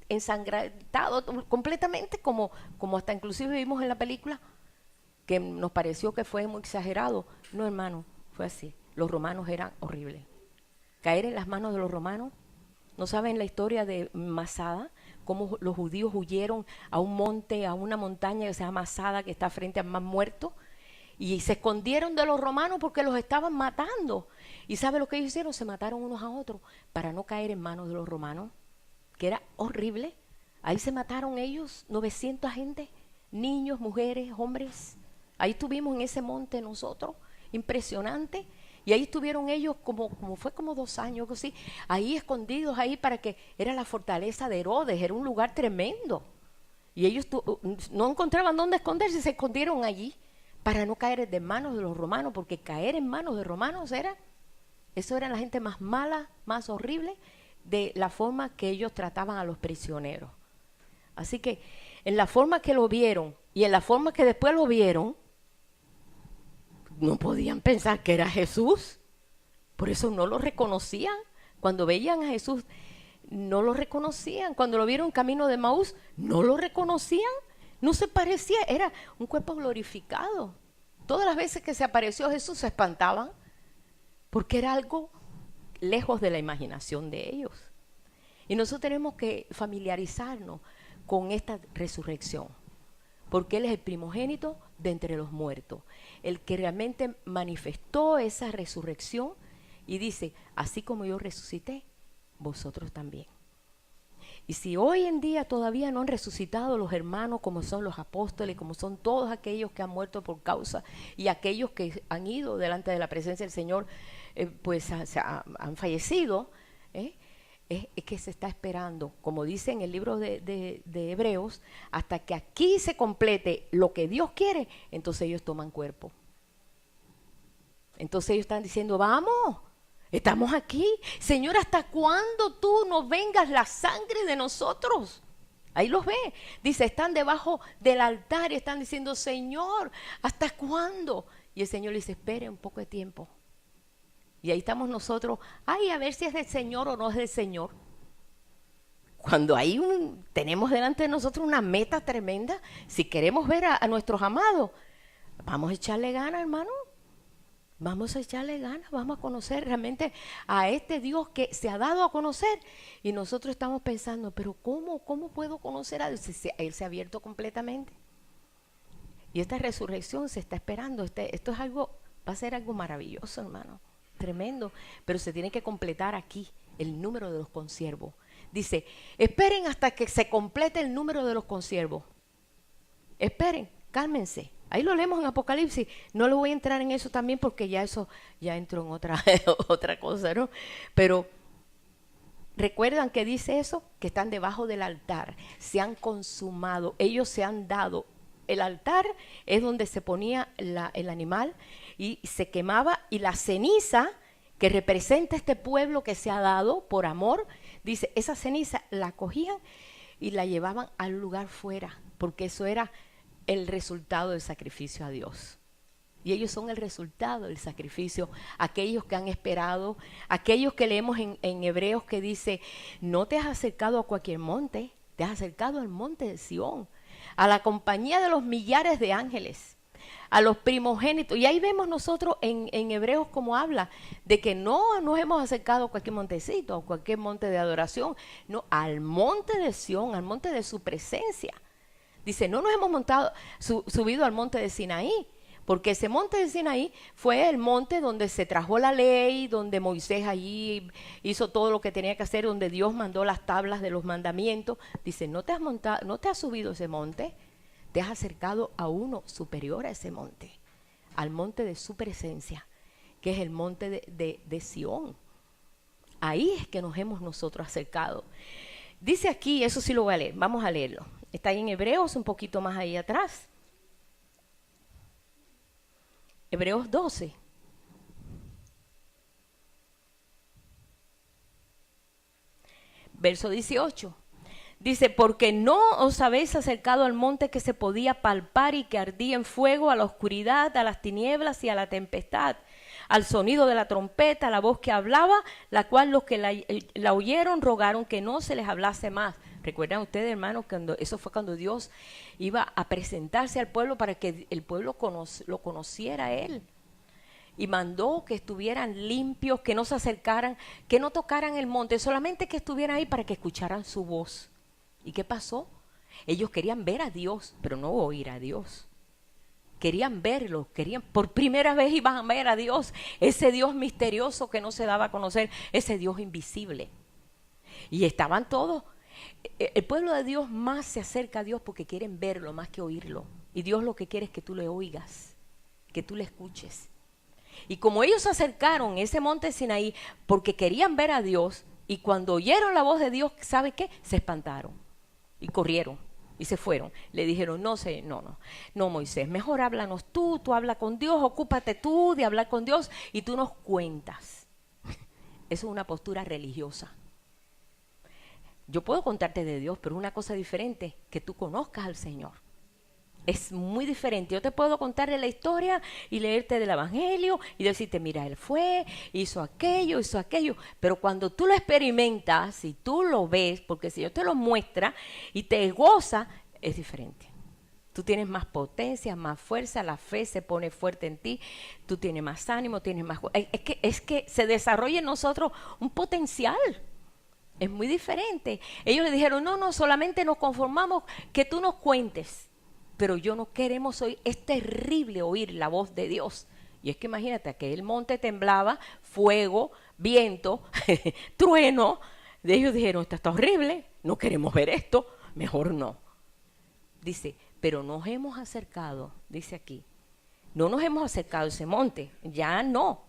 ensangrentado completamente, como hasta inclusive vimos en la película, que nos pareció que fue muy exagerado. No, hermano, fue así. Los romanos eran horribles. Caer en las manos de los romanos. ¿No saben la historia de Masada? Cómo los judíos huyeron a un monte, a una montaña que se llama Masada, que está frente al Mar Muerto, y se escondieron de los romanos porque los estaban matando. ¿Y sabe lo que ellos hicieron? Se mataron unos a otros para no caer en manos de los romanos, que era horrible. Ahí se mataron ellos, 900 gente, niños, mujeres, hombres. Ahí estuvimos en ese monte nosotros, impresionante. Y ahí estuvieron ellos fue como 2 años, así, ahí escondidos ahí, para que era la fortaleza de Herodes, era un lugar tremendo. Y ellos no encontraban dónde esconderse, se escondieron allí para no caer de manos de los romanos, porque caer en manos de romanos eso era la gente más mala, más horrible, de la forma que ellos trataban a los prisioneros. Así que en la forma que lo vieron y en la forma que después lo vieron, no podían pensar que era Jesús. Por eso no lo reconocían. Cuando veían a Jesús, no lo reconocían. Cuando lo vieron camino de Emaús, no lo reconocían. No se parecía, era un cuerpo glorificado. Todas las veces que se apareció Jesús se espantaban, porque era algo lejos de la imaginación de ellos. Y nosotros tenemos que familiarizarnos con esta resurrección, porque Él es el primogénito de entre los muertos, el que realmente manifestó esa resurrección y dice, así como yo resucité, vosotros también. Y si hoy en día todavía no han resucitado los hermanos, como son los apóstoles, como son todos aquellos que han muerto por causa, y aquellos que han ido delante de la presencia del Señor, han fallecido, es que se está esperando, como dice en el libro de Hebreos, hasta que aquí se complete lo que Dios quiere, entonces ellos toman cuerpo. Entonces ellos están diciendo, vamos, estamos aquí. Señor, ¿hasta cuándo tú no vengas la sangre de nosotros? Ahí los ve. Dice, están debajo del altar y están diciendo, Señor, ¿hasta cuándo? Y el Señor les dice, espere un poco de tiempo. Y ahí estamos nosotros, a ver si es del Señor o no es del Señor. Cuando tenemos delante de nosotros una meta tremenda, si queremos ver a nuestros amados, vamos a echarle ganas, hermano. Vamos a echarle ganas, vamos a conocer realmente a este Dios que se ha dado a conocer. Y nosotros estamos pensando, pero ¿cómo puedo conocer a Dios? Él se ha abierto completamente. Y esta resurrección se está esperando. Esto es algo, va a ser algo maravilloso, hermano. Tremendo, pero se tiene que completar aquí el número de los consiervos. Dice, esperen hasta que se complete el número de los consiervos. Esperen, cálmense. Ahí lo leemos en Apocalipsis. No le voy a entrar en eso también porque ya eso ya entró en otra cosa, ¿no? Pero recuerdan que dice eso, que están debajo del altar, se han consumado, ellos se han dado. El altar es donde se ponía el animal y se quemaba, y la ceniza que representa este pueblo que se ha dado por amor, dice, esa ceniza la cogían y la llevaban al lugar fuera, porque eso era el resultado del sacrificio a Dios. Y ellos son el resultado del sacrificio, aquellos que han esperado, aquellos que leemos en Hebreos que dice, no te has acercado a cualquier monte, te has acercado al monte de Sión, a la compañía de los millares de ángeles, a los primogénitos. Y ahí vemos nosotros en Hebreos como habla de que no nos hemos acercado a cualquier montecito, a cualquier monte de adoración, no, al monte de Sión, al monte de su presencia. Dice, no nos hemos subido al monte de Sinaí, porque ese monte de Sinaí fue el monte donde se trajo la ley, donde Moisés allí hizo todo lo que tenía que hacer, donde Dios mandó las tablas de los mandamientos. Dice, no te has subido a ese monte, te has acercado a uno superior a ese monte, al monte de su presencia, que es el monte de Sión. Ahí es que nos hemos nosotros acercado. Dice aquí, eso sí lo voy a leer, vamos a leerlo. Está ahí en Hebreos, un poquito más ahí atrás. Hebreos 12. Verso 18. Dice, porque no os habéis acercado al monte que se podía palpar y que ardía en fuego, a la oscuridad, a las tinieblas y a la tempestad, al sonido de la trompeta, la voz que hablaba, la cual los que la oyeron rogaron que no se les hablase más. ¿Recuerdan ustedes, hermanos, cuando eso fue cuando Dios iba a presentarse al pueblo para que el pueblo lo conociera a Él? Y mandó que estuvieran limpios, que no se acercaran, que no tocaran el monte, solamente que estuvieran ahí para que escucharan su voz. ¿Y qué pasó? Ellos querían ver a Dios, pero no oír a Dios. Querían verlo, por primera vez iban a ver a Dios, ese Dios misterioso que no se daba a conocer, ese Dios invisible. Y estaban todos. El pueblo de Dios más se acerca a Dios porque quieren verlo más que oírlo. Y Dios lo que quiere es que tú le oigas, que tú le escuches. Y como ellos se acercaron a ese monte Sinaí porque querían ver a Dios, y cuando oyeron la voz de Dios, ¿sabe qué? Se espantaron y corrieron y se fueron. Le dijeron, no, Moisés, mejor háblanos tú habla con Dios, ocúpate tú de hablar con Dios y tú nos cuentas. Eso es una postura religiosa. Yo puedo contarte de Dios, pero es una cosa diferente que tú conozcas al Señor. Es muy diferente. Yo te puedo contar de la historia y leerte del Evangelio y decirte, mira, él fue, hizo aquello. Pero cuando tú lo experimentas y tú lo ves, porque si yo te lo muestra y te goza, es diferente. Tú tienes más potencia, más fuerza, la fe se pone fuerte en ti, tú tienes más ánimo, tienes más... Es que se desarrolla en nosotros un potencial. Es muy diferente. Ellos le dijeron, no, solamente nos conformamos que tú nos cuentes. Pero yo no queremos oír, es terrible oír la voz de Dios. Y es que imagínate que el monte temblaba, fuego, viento, trueno. De ellos dijeron, esto está horrible, no queremos ver esto, mejor no. Dice, pero nos hemos acercado, dice aquí, no nos hemos acercado a ese monte, ya no.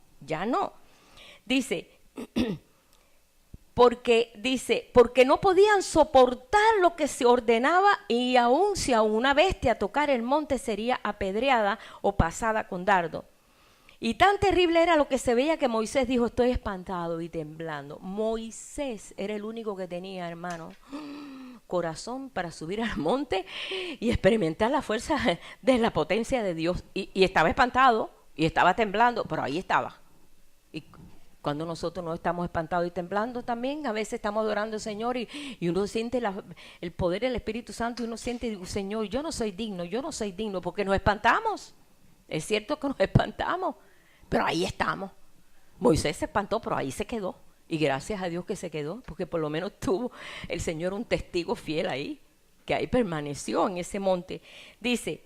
Dice, porque no podían soportar lo que se ordenaba, y aun si a una bestia tocara el monte sería apedreada o pasada con dardo. Y tan terrible era lo que se veía que Moisés dijo, estoy espantado y temblando. Moisés era el único que tenía, hermano, corazón para subir al monte y experimentar la fuerza de la potencia de Dios. Y estaba espantado y estaba temblando, pero ahí estaba. Y cuando nosotros no estamos espantados y temblando también, a veces estamos adorando al Señor y uno siente el poder del Espíritu Santo y uno siente, Señor, yo no soy digno, porque nos espantamos. Es cierto que nos espantamos, pero ahí estamos. Moisés se espantó, pero ahí se quedó. Y gracias a Dios que se quedó, porque por lo menos tuvo el Señor un testigo fiel ahí, que ahí permaneció en ese monte. Dice,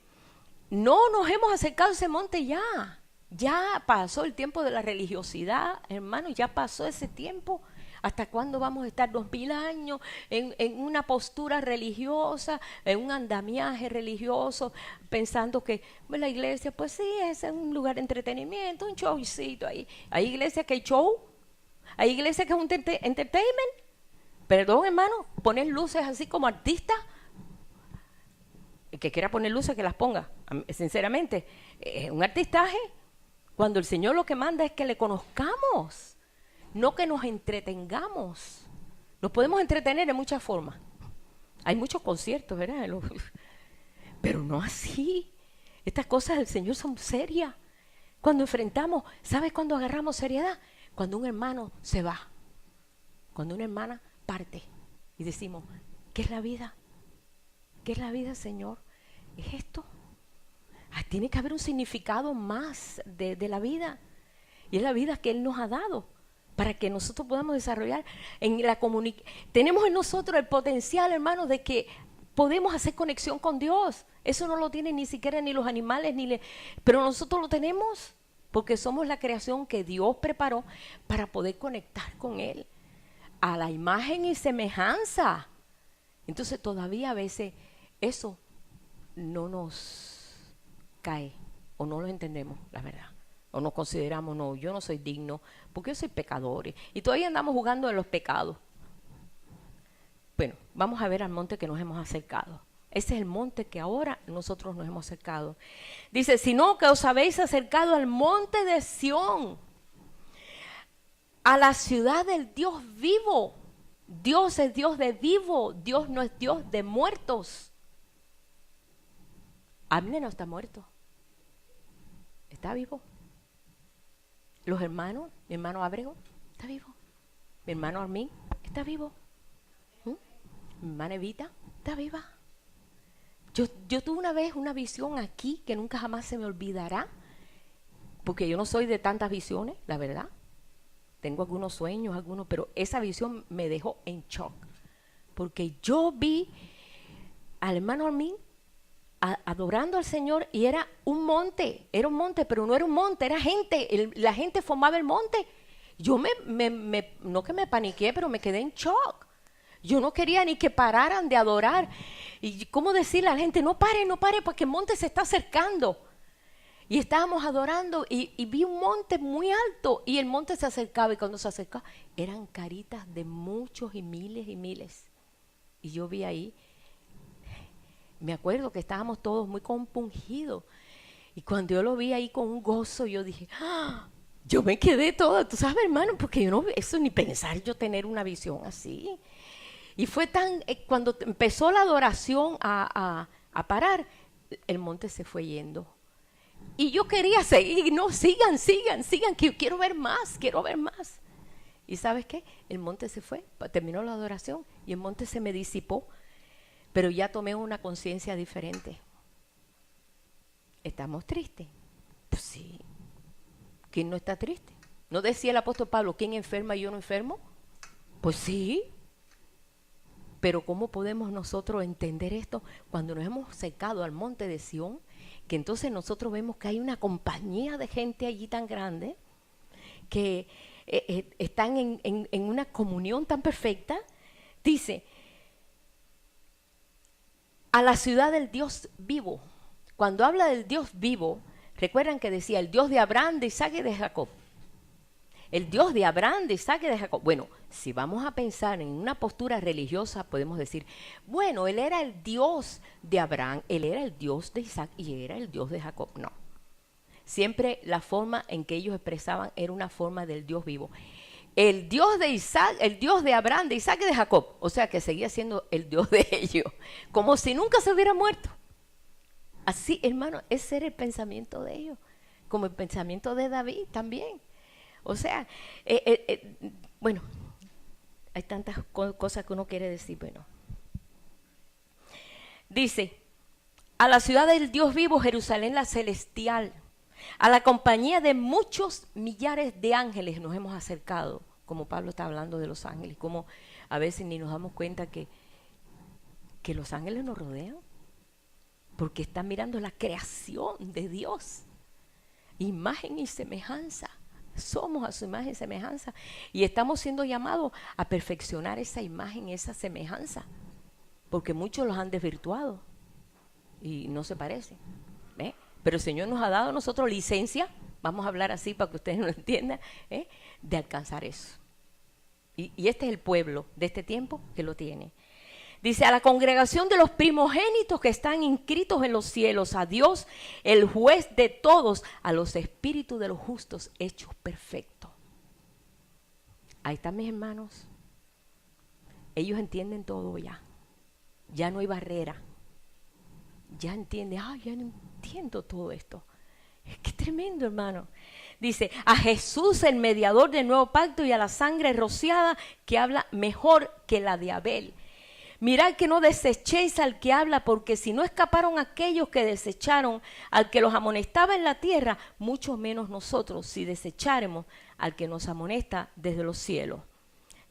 no nos hemos acercado a ese monte ya. Ya pasó el tiempo de la religiosidad, hermano, ya pasó ese tiempo. ¿Hasta cuándo vamos a estar 2000 años en una postura religiosa, en un andamiaje religioso, pensando que la iglesia, pues sí, es un lugar de entretenimiento, un showcito ahí? Hay iglesias que hay show, hay iglesias que es un entertainment. Perdón, hermano, poner luces así como artista. El que quiera poner luces que las ponga, sinceramente, es un artistaje. Cuando el Señor lo que manda es que le conozcamos, no que nos entretengamos. Nos podemos entretener de muchas formas. Hay muchos conciertos, ¿verdad? Pero no así. Estas cosas del Señor son serias. Cuando enfrentamos, ¿sabes cuándo agarramos seriedad? Cuando un hermano se va, cuando una hermana parte y decimos, ¿qué es la vida? ¿Qué es la vida, Señor? ¿Es esto? Tiene que haber un significado más de la vida. Y es la vida que Él nos ha dado para que nosotros podamos desarrollar en la comunicación. Tenemos en nosotros el potencial, hermanos, de que podemos hacer conexión con Dios. Eso no lo tienen ni siquiera ni los animales, pero nosotros lo tenemos porque somos la creación que Dios preparó para poder conectar con Él a la imagen y semejanza. Entonces todavía a veces eso no nos cae o no lo entendemos, la verdad, o nos consideramos, no, yo no soy digno porque yo soy pecador y todavía andamos jugando en los pecados. Bueno, vamos a ver al monte que nos hemos acercado. Ese es el monte que ahora nosotros nos hemos acercado. Dice, sino que os habéis acercado al monte de Sión, a la ciudad del Dios vivo. Dios es Dios de vivo, Dios no es Dios de muertos. Abner no está muerto, está vivo. los hermanos, mi hermano Ábrego está vivo, mi hermano Armín está vivo, mi hermana Evita está viva. Yo tuve una vez una visión aquí que nunca jamás se me olvidará, porque yo no soy de tantas visiones, la verdad. Tengo algunos sueños, pero esa visión me dejó en shock, porque yo vi al hermano Armín adorando al Señor y era un monte, pero no era un monte, era gente, la gente formaba el monte. Yo no que me paniqué, pero me quedé en shock. Yo no quería ni que pararan de adorar. Y cómo decirle a la gente, no pare, porque el monte se está acercando. Y estábamos adorando y vi un monte muy alto y el monte se acercaba, y cuando se acercaba eran caritas de muchos y miles y miles. Y yo vi ahí, me acuerdo que estábamos todos muy compungidos, y cuando yo lo vi ahí con un gozo, yo dije, ¡ah! Yo me quedé toda, tú sabes, hermano, porque yo no, eso ni pensar yo tener una visión así. Y fue tan, cuando empezó la adoración a parar, el monte se fue yendo. Y yo quería seguir, no, sigan, que yo quiero ver más. ¿Y sabes qué? El monte se fue, terminó la adoración y el monte se me disipó, pero ya tomé una conciencia diferente. ¿Estamos tristes? Pues sí. ¿Quién no está triste? ¿No decía el apóstol Pablo, quién enferma y yo no enfermo? Pues sí. Pero ¿cómo podemos nosotros entender esto cuando nos hemos acercado al monte de Sión? Que entonces nosotros vemos que hay una compañía de gente allí tan grande que están en una comunión tan perfecta. Dice, a la ciudad del Dios vivo. Cuando habla del Dios vivo, recuerdan que decía el Dios de Abraham, de Isaac y de Jacob. El Dios de Abraham, de Isaac y de Jacob. Bueno, si vamos a pensar en una postura religiosa, podemos decir, bueno, él era el Dios de Abraham, él era el Dios de Isaac y era el Dios de Jacob. No. Siempre la forma en que ellos expresaban era una forma del Dios vivo. El Dios de Isaac, el Dios de Abraham, de Isaac y de Jacob. O sea, que seguía siendo el Dios de ellos, como si nunca se hubiera muerto. Así, hermano, ese era el pensamiento de ellos, como el pensamiento de David también. O sea, bueno, hay tantas cosas que uno quiere decir, bueno. Dice, a la ciudad del Dios vivo, Jerusalén la celestial, a la compañía de muchos millares de ángeles nos hemos acercado, como Pablo está hablando de los ángeles, como a veces ni nos damos cuenta que los ángeles nos rodean, porque están mirando la creación de Dios, imagen y semejanza. Somos a su imagen y semejanza y estamos siendo llamados a perfeccionar esa imagen, esa semejanza, porque muchos los han desvirtuado y no se parecen. Pero el Señor nos ha dado a nosotros licencia, vamos a hablar así para que ustedes lo entiendan, de alcanzar eso. Y este es el pueblo de este tiempo que lo tiene. Dice, a la congregación de los primogénitos que están inscritos en los cielos, a Dios, el juez de todos, a los espíritus de los justos hechos perfectos. Ahí están mis hermanos. Ellos entienden todo ya. Ya no hay barrera. Ya entienden, ya no entiendo todo esto. Qué tremendo, hermano. Dice, a Jesús, el mediador del nuevo pacto, y a la sangre rociada que habla mejor que la de Abel. Mirad que no desechéis al que habla, porque si no escaparon aquellos que desecharon al que los amonestaba en la tierra, mucho menos nosotros si desecháremos al que nos amonesta desde los cielos.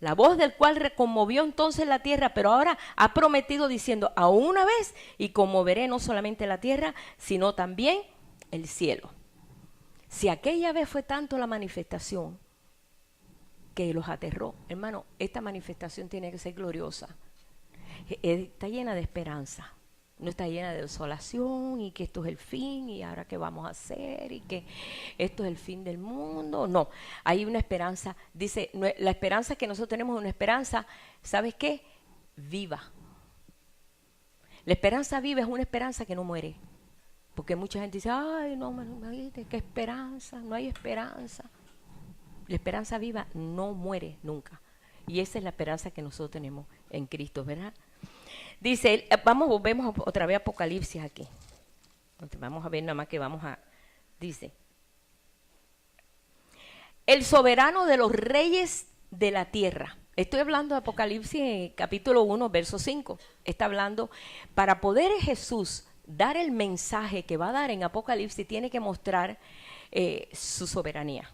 La voz del cual reconmovió entonces la tierra, pero ahora ha prometido diciendo, aún una vez, y conmoveré no solamente la tierra, sino también el cielo. Si aquella vez fue tanto la manifestación que los aterró, hermano, esta manifestación tiene que ser gloriosa. Está llena de esperanza, no está llena de desolación y que esto es el fin y ahora qué vamos a hacer y que esto es el fin del mundo. No, hay una esperanza. Dice, la esperanza que nosotros tenemos es una esperanza, ¿sabes qué? Viva. La esperanza viva es una esperanza que no muere, porque mucha gente dice, ay, no, qué esperanza, no hay esperanza. La esperanza viva no muere nunca. Y esa es la esperanza que nosotros tenemos en Cristo, ¿verdad? Dice, volvemos otra vez a Apocalipsis aquí. Vamos a ver nada más que dice, el soberano de los reyes de la tierra. Estoy hablando de Apocalipsis capítulo 1, verso 5. Está hablando, para poder Jesús dar el mensaje que va a dar en Apocalipsis, tiene que mostrar su soberanía.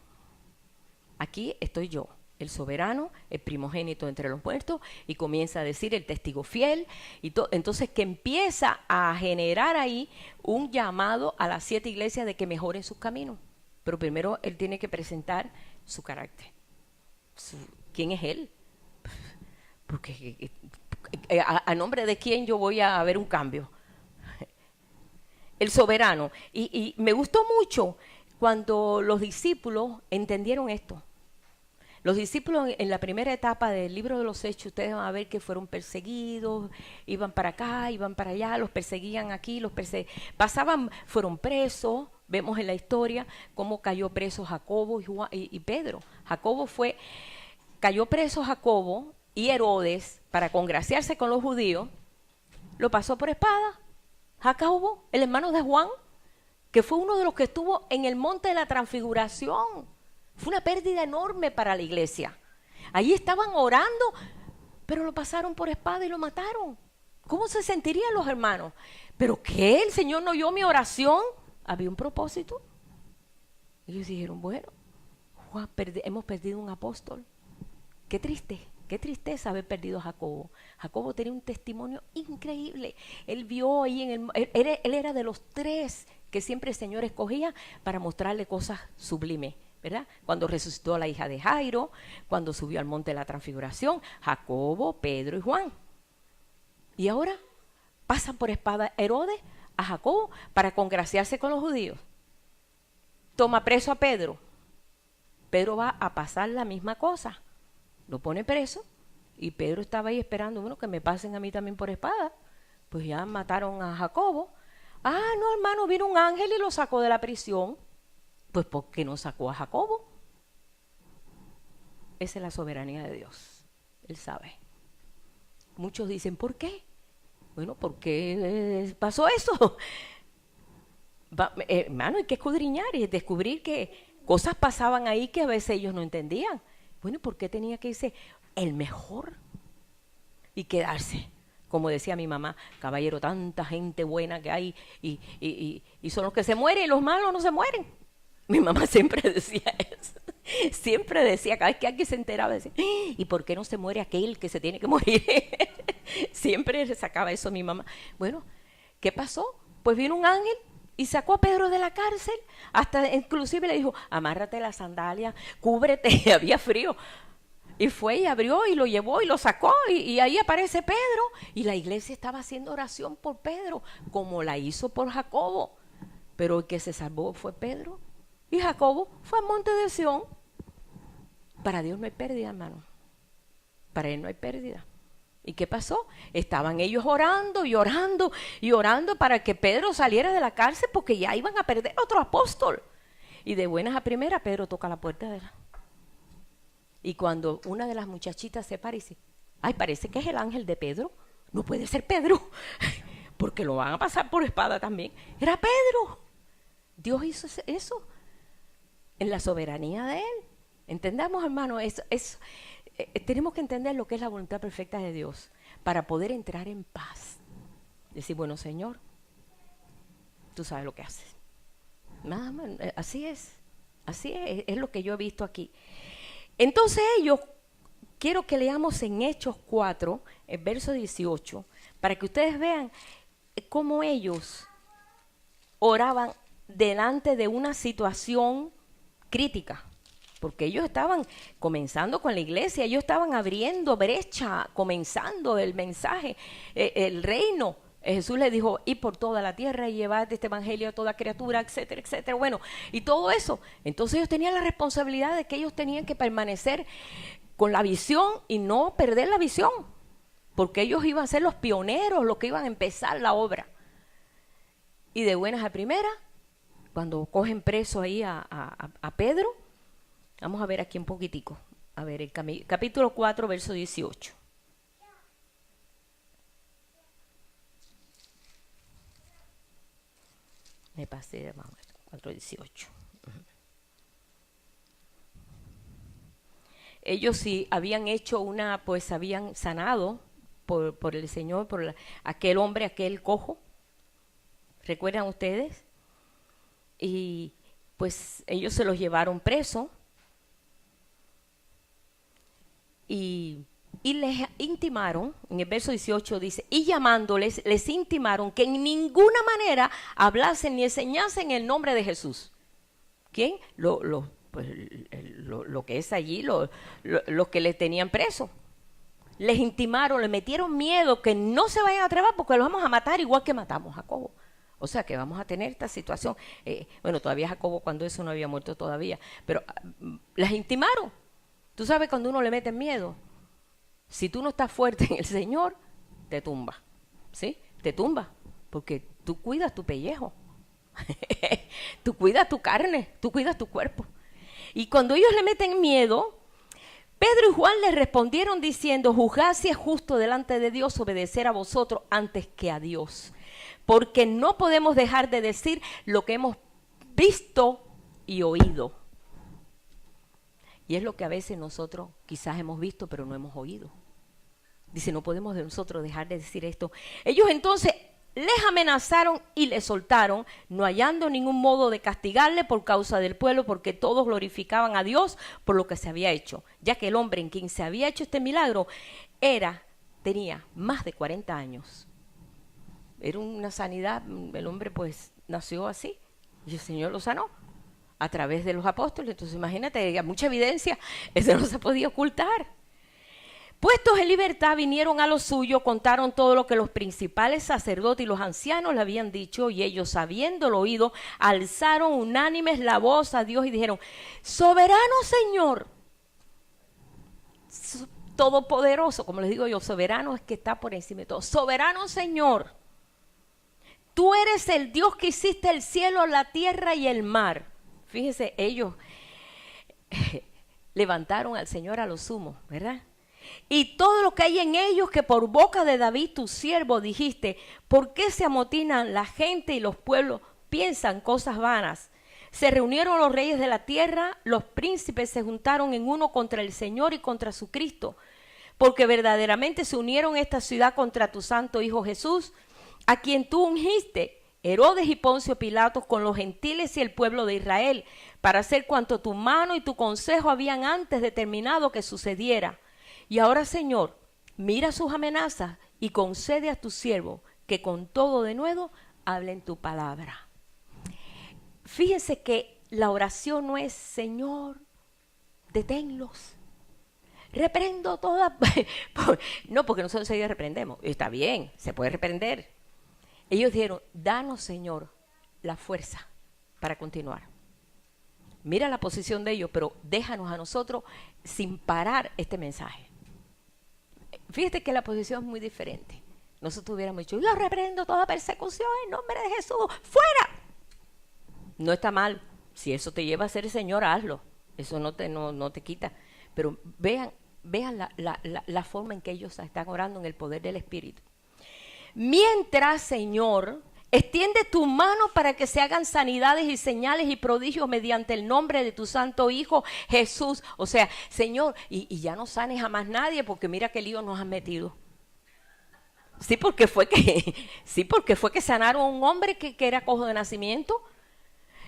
Aquí estoy yo, el soberano, el primogénito entre los muertos, y comienza a decir el testigo fiel, y entonces que empieza a generar ahí un llamado a las 7 iglesias de que mejoren sus caminos. Pero primero él tiene que presentar su carácter. ¿Quién es él? Porque a nombre de quién yo voy a ver un cambio. El soberano. Y me gustó mucho cuando los discípulos entendieron esto. Los discípulos en la primera etapa del libro de los Hechos, ustedes van a ver que fueron perseguidos, iban para acá, iban para allá, los perseguían aquí, pasaban, fueron presos. Vemos en la historia cómo cayó preso Jacobo y Pedro. Cayó preso Jacobo y Herodes, para congraciarse con los judíos, lo pasó por espada. Jacobo, el hermano de Juan, que fue uno de los que estuvo en el monte de la transfiguración. Fue una pérdida enorme para la iglesia. Allí estaban orando, pero lo pasaron por espada y lo mataron. ¿Cómo se sentirían los hermanos? ¿Pero qué? ¿El Señor no oyó mi oración? Había un propósito. Ellos dijeron, bueno, Juan, hemos perdido un apóstol. Qué tristeza haber perdido a Jacobo. Jacobo tenía un testimonio increíble. Él vio ahí, él era de los 3 que siempre el Señor escogía para mostrarle cosas sublimes, ¿verdad? Cuando resucitó a la hija de Jairo, cuando subió al monte de la transfiguración, Jacobo, Pedro y Juan. Y ahora pasan por espada Herodes a Jacobo para congraciarse con los judíos. Toma preso a Pedro. Pedro va a pasar la misma cosa. Lo pone preso y Pedro estaba ahí esperando, bueno, que me pasen a mí también por espada. Pues ya mataron a Jacobo. Ah, no, hermano, vino un ángel y lo sacó de la prisión. Pues ¿por qué no sacó a Jacobo? Esa es la soberanía de Dios. Él sabe. Muchos dicen, ¿por qué? Bueno, ¿por qué pasó eso? Hermano, hay que escudriñar y descubrir que cosas pasaban ahí que a veces ellos no entendían. Bueno, ¿por qué tenía que irse el mejor y quedarse? Como decía mi mamá, caballero, tanta gente buena que hay y son los que se mueren y los malos no se mueren. Mi mamá siempre decía eso. Siempre decía, cada vez que alguien se enteraba, decía, ¿y por qué no se muere aquel que se tiene que morir? Siempre le sacaba eso a mi mamá. Bueno, ¿qué pasó? Pues vino un ángel y sacó a Pedro de la cárcel. Hasta inclusive le dijo, amárrate la sandalia, cúbrete, había frío. Y fue y abrió y lo llevó y lo sacó y ahí aparece Pedro. Y la iglesia estaba haciendo oración por Pedro, como la hizo por Jacobo. Pero el que se salvó fue Pedro. Y Jacobo fue al monte de Sión. Para Dios no hay pérdida, hermano. Para Él no hay pérdida. ¿Y qué pasó? Estaban ellos orando y orando y orando para que Pedro saliera de la cárcel porque ya iban a perder otro apóstol. Y de buenas a primeras Pedro toca la puerta de él. Y cuando una de las muchachitas se para y dice, ay, parece que es el ángel de Pedro. No puede ser Pedro, porque lo van a pasar por espada también. Era Pedro. Dios hizo eso en la soberanía de Él. Entendamos, hermano, tenemos que entender lo que es la voluntad perfecta de Dios para poder entrar en paz. Decir, bueno, Señor, tú sabes lo que haces. Nada más, así es lo que yo he visto aquí. Entonces quiero que leamos en Hechos 4, el verso 18, para que ustedes vean cómo ellos oraban delante de una situación crítica. Porque ellos estaban comenzando con la iglesia, ellos estaban abriendo brecha, comenzando el mensaje, el reino. Jesús les dijo, id por toda la tierra y llevad este evangelio a toda criatura, etcétera, etcétera. Bueno, y todo eso. Entonces ellos tenían la responsabilidad de que ellos tenían que permanecer con la visión y no perder la visión. Porque ellos iban a ser los pioneros, los que iban a empezar la obra. Y de buenas a primeras, cuando cogen preso ahí a Pedro, vamos a ver aquí un poquitico. A ver, el capítulo 4, verso 18. Me pasé, vamos, 4:18. ellos sí habían hecho pues habían sanado por el Señor, aquel hombre, aquel cojo. ¿Recuerdan ustedes? Y pues ellos se los llevaron preso y les intimaron, en el verso 18 dice, y llamándoles, les intimaron que en ninguna manera hablasen ni enseñasen el nombre de Jesús. ¿Quién? Pues, lo que es allí, los que le tenían preso. Les intimaron, les metieron miedo que no se vayan a atrever porque los vamos a matar igual que matamos a Jacobo. O sea que vamos a tener esta situación. Bueno, todavía Jacobo cuando eso no había muerto todavía, pero las intimaron. Tú sabes cuando uno le mete miedo, si tú no estás fuerte en el Señor, te tumba, ¿sí? Te tumba, porque tú cuidas tu pellejo, tú cuidas tu carne, tú cuidas tu cuerpo. Y cuando ellos le meten miedo, Pedro y Juan les respondieron diciendo, juzgad si es justo delante de Dios obedecer a vosotros antes que a Dios, porque no podemos dejar de decir lo que hemos visto y oído. Y es lo que a veces nosotros quizás hemos visto, pero no hemos oído. Dice, no podemos de nosotros dejar de decir esto. Ellos entonces les amenazaron y les soltaron, no hallando ningún modo de castigarle por causa del pueblo, porque todos glorificaban a Dios por lo que se había hecho, ya que el hombre en quien se había hecho este milagro tenía más de 40 años. Era una sanidad, el hombre pues nació así, y el Señor lo sanó a través de los apóstoles. Entonces imagínate, hay mucha evidencia, eso no se podía ocultar. Puestos en libertad vinieron a lo suyo, contaron todo lo que los principales sacerdotes y los ancianos le habían dicho, y ellos, habiéndolo oído, alzaron unánimes la voz a Dios y dijeron, soberano Señor, todopoderoso, como les digo yo, soberano es que está por encima de todo, soberano Señor, tú eres el Dios que hiciste el cielo, la tierra y el mar. Fíjese, ellos levantaron al Señor a lo sumo, ¿verdad? Y todo lo que hay en ellos, que por boca de David tu siervo dijiste, ¿por qué se amotinan la gente y los pueblos piensan cosas vanas? Se reunieron los reyes de la tierra, los príncipes se juntaron en uno contra el Señor y contra su Cristo, porque verdaderamente se unieron esta ciudad contra tu santo Hijo Jesús, a quien tú ungiste, Herodes y Poncio Pilatos, con los gentiles y el pueblo de Israel, para hacer cuanto tu mano y tu consejo habían antes determinado que sucediera. Y ahora, Señor, mira sus amenazas y concede a tu siervo que con todo de nuevo hablen tu palabra. Fíjense que la oración no es, Señor, deténlos. Reprendo toda... No, porque nosotros enseguida reprendemos. Está bien, se puede reprender. Ellos dijeron, danos, Señor, la fuerza para continuar. Mira la posición de ellos, pero déjanos a nosotros sin parar este mensaje. Fíjate que la posición es muy diferente. Nosotros hubiéramos dicho, yo reprendo toda persecución en nombre de Jesús, ¡fuera! No está mal. Si eso te lleva a ser el Señor, hazlo. Eso no te quita. Pero vean la forma en que ellos están orando en el poder del Espíritu. Mientras, Señor, extiende tu mano para que se hagan sanidades y señales y prodigios mediante el nombre de tu santo Hijo Jesús. O sea, Señor, y ya no sanes a más nadie, porque mira qué lío nos has metido. Sí, porque fue que sanaron a un hombre que era cojo de nacimiento.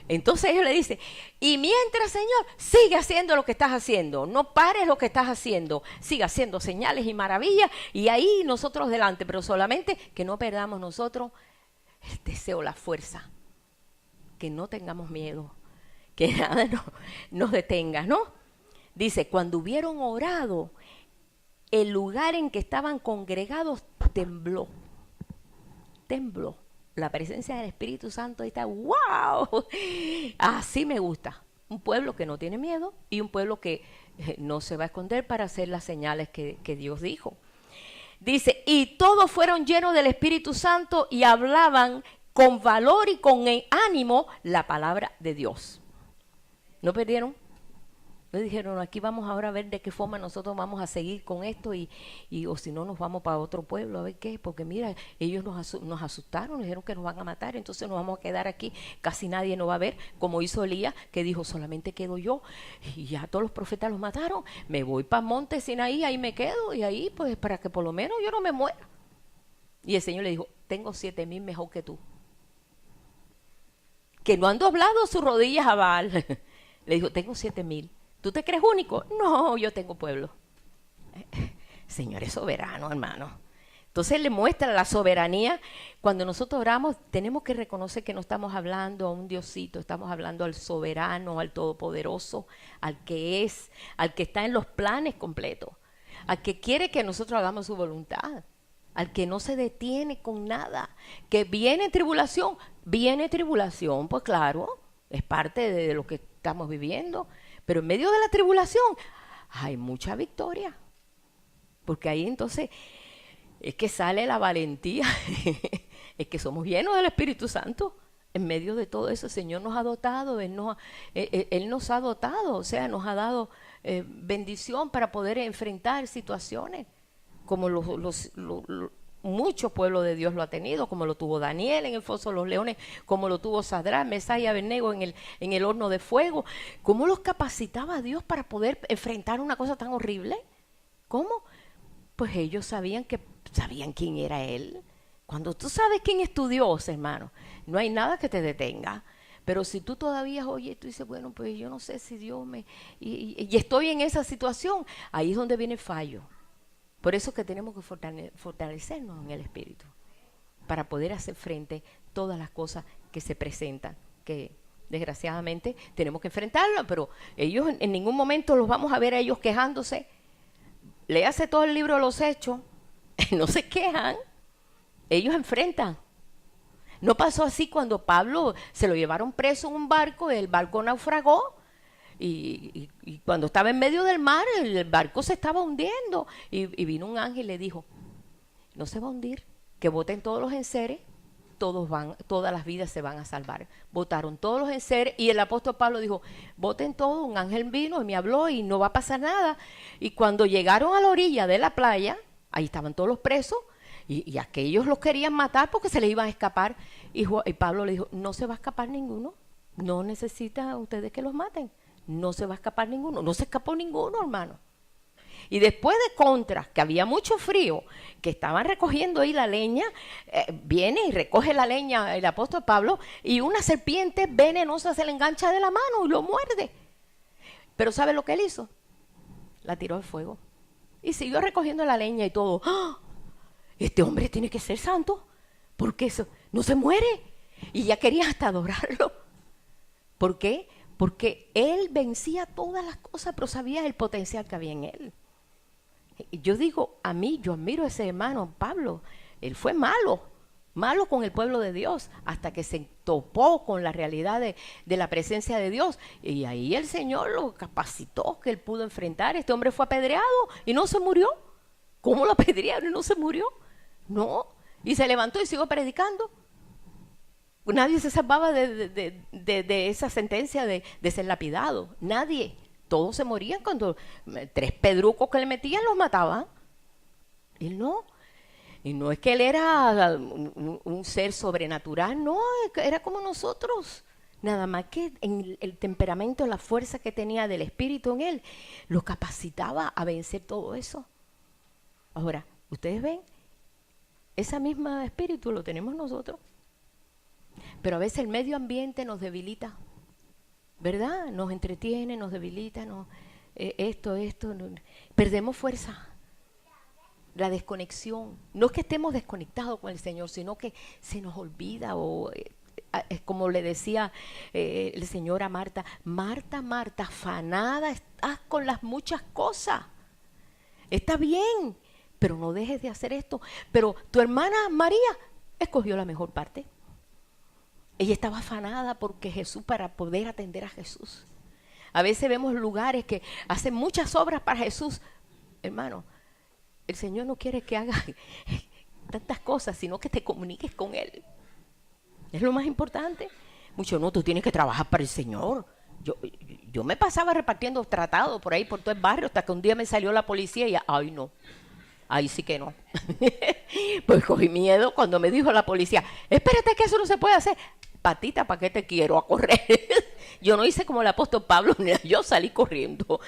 Entonces ellos le dicen, y mientras, Señor, sigue haciendo lo que estás haciendo, no pares lo que estás haciendo, sigue haciendo señales y maravillas, y ahí nosotros delante, pero solamente que no perdamos nosotros el deseo, la fuerza, que no tengamos miedo, que nada nos detenga, ¿no? Dice, cuando hubieron orado, el lugar en que estaban congregados tembló. La presencia del Espíritu Santo ahí está, ¡wow! Así me gusta. Un pueblo que no tiene miedo y un pueblo que no se va a esconder para hacer las señales que Dios dijo. Dice, y todos fueron llenos del Espíritu Santo y hablaban con valor y con ánimo la palabra de Dios. ¿No perdieron? Me dijeron, aquí vamos ahora a ver de qué forma nosotros vamos a seguir con esto o si no nos vamos para otro pueblo a ver qué, porque mira, ellos nos asustaron, nos dijeron que nos van a matar, entonces nos vamos a quedar aquí, casi nadie nos va a ver, como hizo Elías, que dijo, solamente quedo yo, y ya todos los profetas los mataron, me voy para Monte Sinaí, ahí me quedo, y ahí pues para que por lo menos yo no me muera. Y el Señor le dijo, tengo 7,000 mejor que tú, que no han doblado sus rodillas a Baal. Le dijo, tengo 7,000. ¿Tú te crees único? No, yo tengo pueblo. Señor es soberano, hermano. Entonces le muestra la soberanía. Cuando nosotros oramos, tenemos que reconocer que no estamos hablando a un diosito, estamos hablando al soberano, al todopoderoso, al que está en los planes completos, al que quiere que nosotros hagamos su voluntad, al que no se detiene con nada, que viene tribulación, pues claro, es parte de lo que estamos viviendo. Pero en medio de la tribulación hay mucha victoria. Porque ahí entonces es que sale la valentía. Es que somos llenos del Espíritu Santo. En medio de todo eso el Señor nos ha dotado. Él nos ha dotado. O sea, nos ha dado bendición para poder enfrentar situaciones. Como mucho pueblo de Dios lo ha tenido, como lo tuvo Daniel en el foso de los leones, como lo tuvo Sadrach, Mesach y Abednego en el horno de fuego. ¿Cómo los capacitaba Dios para poder enfrentar una cosa tan horrible? ¿Cómo? Pues ellos sabían quién era Él. Cuando tú sabes quién es tu Dios, hermano, no hay nada que te detenga. Pero si tú todavía, oye, tú dices, bueno, pues yo no sé si Dios y estoy en esa situación, ahí es donde viene el fallo. Por eso que tenemos que fortalecernos en el Espíritu, para poder hacer frente a todas las cosas que se presentan, que desgraciadamente tenemos que enfrentarlas, pero ellos en ningún momento los vamos a ver a ellos quejándose. Léase todo el libro de los Hechos, no se quejan, ellos enfrentan. No pasó así cuando Pablo se lo llevaron preso en un barco, el barco naufragó. Y cuando estaba en medio del mar, el barco se estaba hundiendo. Y vino un ángel y le dijo, no se va a hundir, que boten todos los enseres, todas las vidas se van a salvar. Botaron todos los enseres y el apóstol Pablo dijo, boten todo. Un ángel vino y me habló y no va a pasar nada. Y cuando llegaron a la orilla de la playa, ahí estaban todos los presos, y aquellos los querían matar porque se les iban a escapar. Y Pablo le dijo, no se va a escapar ninguno, no necesitan ustedes que los maten. No se va a escapar ninguno. No se escapó ninguno, hermano. Y después de contras, que había mucho frío, que estaban recogiendo ahí la leña, viene y recoge la leña el apóstol Pablo, y una serpiente venenosa se le engancha de la mano y lo muerde. Pero ¿sabe lo que él hizo? La tiró al fuego. Y siguió recogiendo la leña y todo. ¡Ah! Este hombre tiene que ser santo, porque eso no se muere. Y ya quería hasta adorarlo. ¿Por qué? Porque él vencía todas las cosas, pero sabía el potencial que había en él. Yo digo, yo admiro a ese hermano Pablo. Él fue malo con el pueblo de Dios, hasta que se topó con la realidad de la presencia de Dios. Y ahí el Señor lo capacitó, que él pudo enfrentar. Este hombre fue apedreado y no se murió. ¿Cómo lo apedrearon y no se murió? No. Y se levantó y siguió predicando. Nadie se salvaba de esa sentencia de ser lapidado. Nadie. Todos se morían cuando 3 pedrucos que le metían los mataban. Él no. Y no es que él era un ser sobrenatural, no, era como nosotros. Nada más que en el temperamento, la fuerza que tenía del Espíritu en él, lo capacitaba a vencer todo eso. Ahora, ustedes ven, ese mismo espíritu lo tenemos nosotros. Pero a veces el medio ambiente nos debilita, ¿verdad? Nos entretiene, nos debilita, esto, perdemos fuerza. La desconexión. No es que estemos desconectados con el Señor, sino que se nos olvida, es como le decía el Señor a Marta, Marta, afanada estás con las muchas cosas. Está bien, pero no dejes de hacer esto. Pero tu hermana María escogió la mejor parte. Ella estaba afanada porque Jesús, para poder atender a Jesús. A veces vemos lugares que hacen muchas obras para Jesús. Hermano, el Señor no quiere que hagas tantas cosas, sino que te comuniques con Él. Es lo más importante. Muchos no, tú tienes que trabajar para el Señor. Yo, yo me pasaba repartiendo tratados por ahí, por todo el barrio, hasta que un día me salió la policía y, ay no, ahí sí que no. Pues cogí miedo cuando me dijo la policía, espérate que eso no se puede hacer. Patita, ¿para qué te quiero? A correr. Yo no hice como el apóstol Pablo, yo salí corriendo.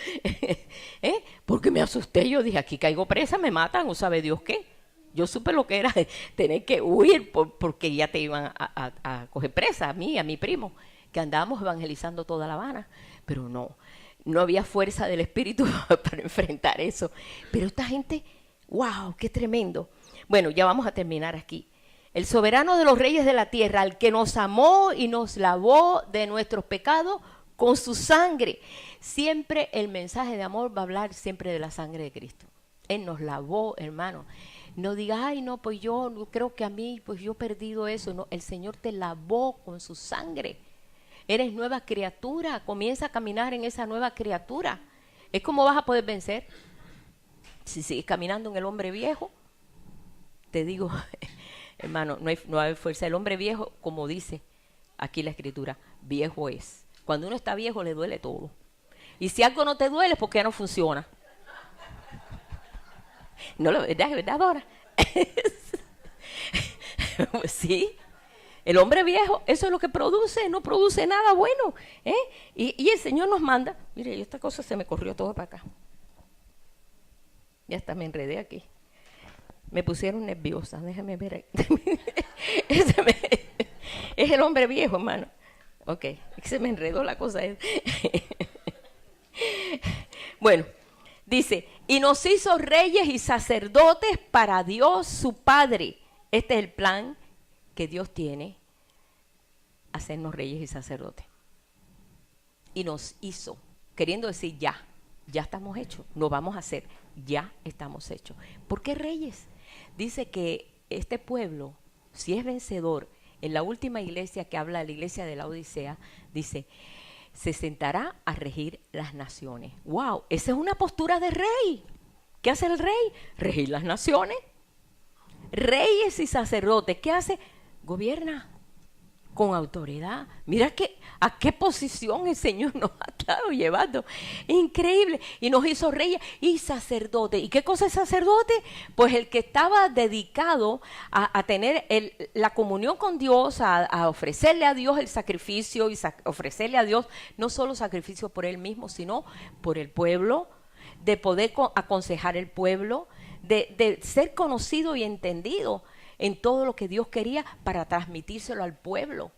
Porque me asusté, yo dije, aquí caigo presa, me matan, o sabe Dios qué. Yo supe lo que era tener que huir porque ya te iban a coger presa, a mí, a mi primo, que andábamos evangelizando toda La Habana. Pero no había fuerza del espíritu para enfrentar eso. Pero esta gente, wow, qué tremendo. Bueno, ya vamos a terminar aquí. El soberano de los reyes de la tierra, al que nos amó y nos lavó de nuestros pecados con su sangre. Siempre el mensaje de amor va a hablar siempre de la sangre de Cristo. Él nos lavó, hermano. No digas, ay, no, pues yo no creo que a mí, pues yo he perdido eso. No, el Señor te lavó con su sangre. Eres nueva criatura. Comienza a caminar en esa nueva criatura. Es como vas a poder vencer. Si sigues caminando en el hombre viejo, te digo, hermano, no hay fuerza. El hombre viejo, como dice aquí la escritura, viejo es. Cuando uno está viejo le duele todo. Y si algo no te duele es porque ya no funciona. No, es verdad, Dora. Pues sí. El hombre viejo, eso es lo que produce, no produce nada bueno. Y el Señor nos manda. Mire, esta cosa se me corrió todo para acá. Ya hasta me enredé aquí. Me pusieron nerviosa, déjame ver ahí. Es el hombre viejo, hermano. Ok, se me enredó la cosa. Bueno, dice, y nos hizo reyes y sacerdotes para Dios su Padre. Este es el plan que Dios tiene, hacernos reyes y sacerdotes. Y nos hizo, queriendo decir ya estamos hechos, no vamos a hacer, ya estamos hechos. ¿Por qué reyes? Dice que este pueblo, si es vencedor, en la última iglesia que habla, la iglesia de la Odisea, dice, se sentará a regir las naciones. ¡Wow! Esa es una postura de rey. ¿Qué hace el rey? Regir las naciones. Reyes y sacerdotes, ¿qué hace? Gobierna con autoridad. Mira a qué posición el Señor nos ha estado llevando. Increíble. Y nos hizo reyes y sacerdotes. ¿Y qué cosa es sacerdote? Pues el que estaba dedicado a tener la comunión con Dios, a ofrecerle a Dios el sacrificio y ofrecerle a Dios no solo sacrificio por él mismo, sino por el pueblo, de poder aconsejar el pueblo, de ser conocido y entendido en todo lo que Dios quería para transmitírselo al pueblo.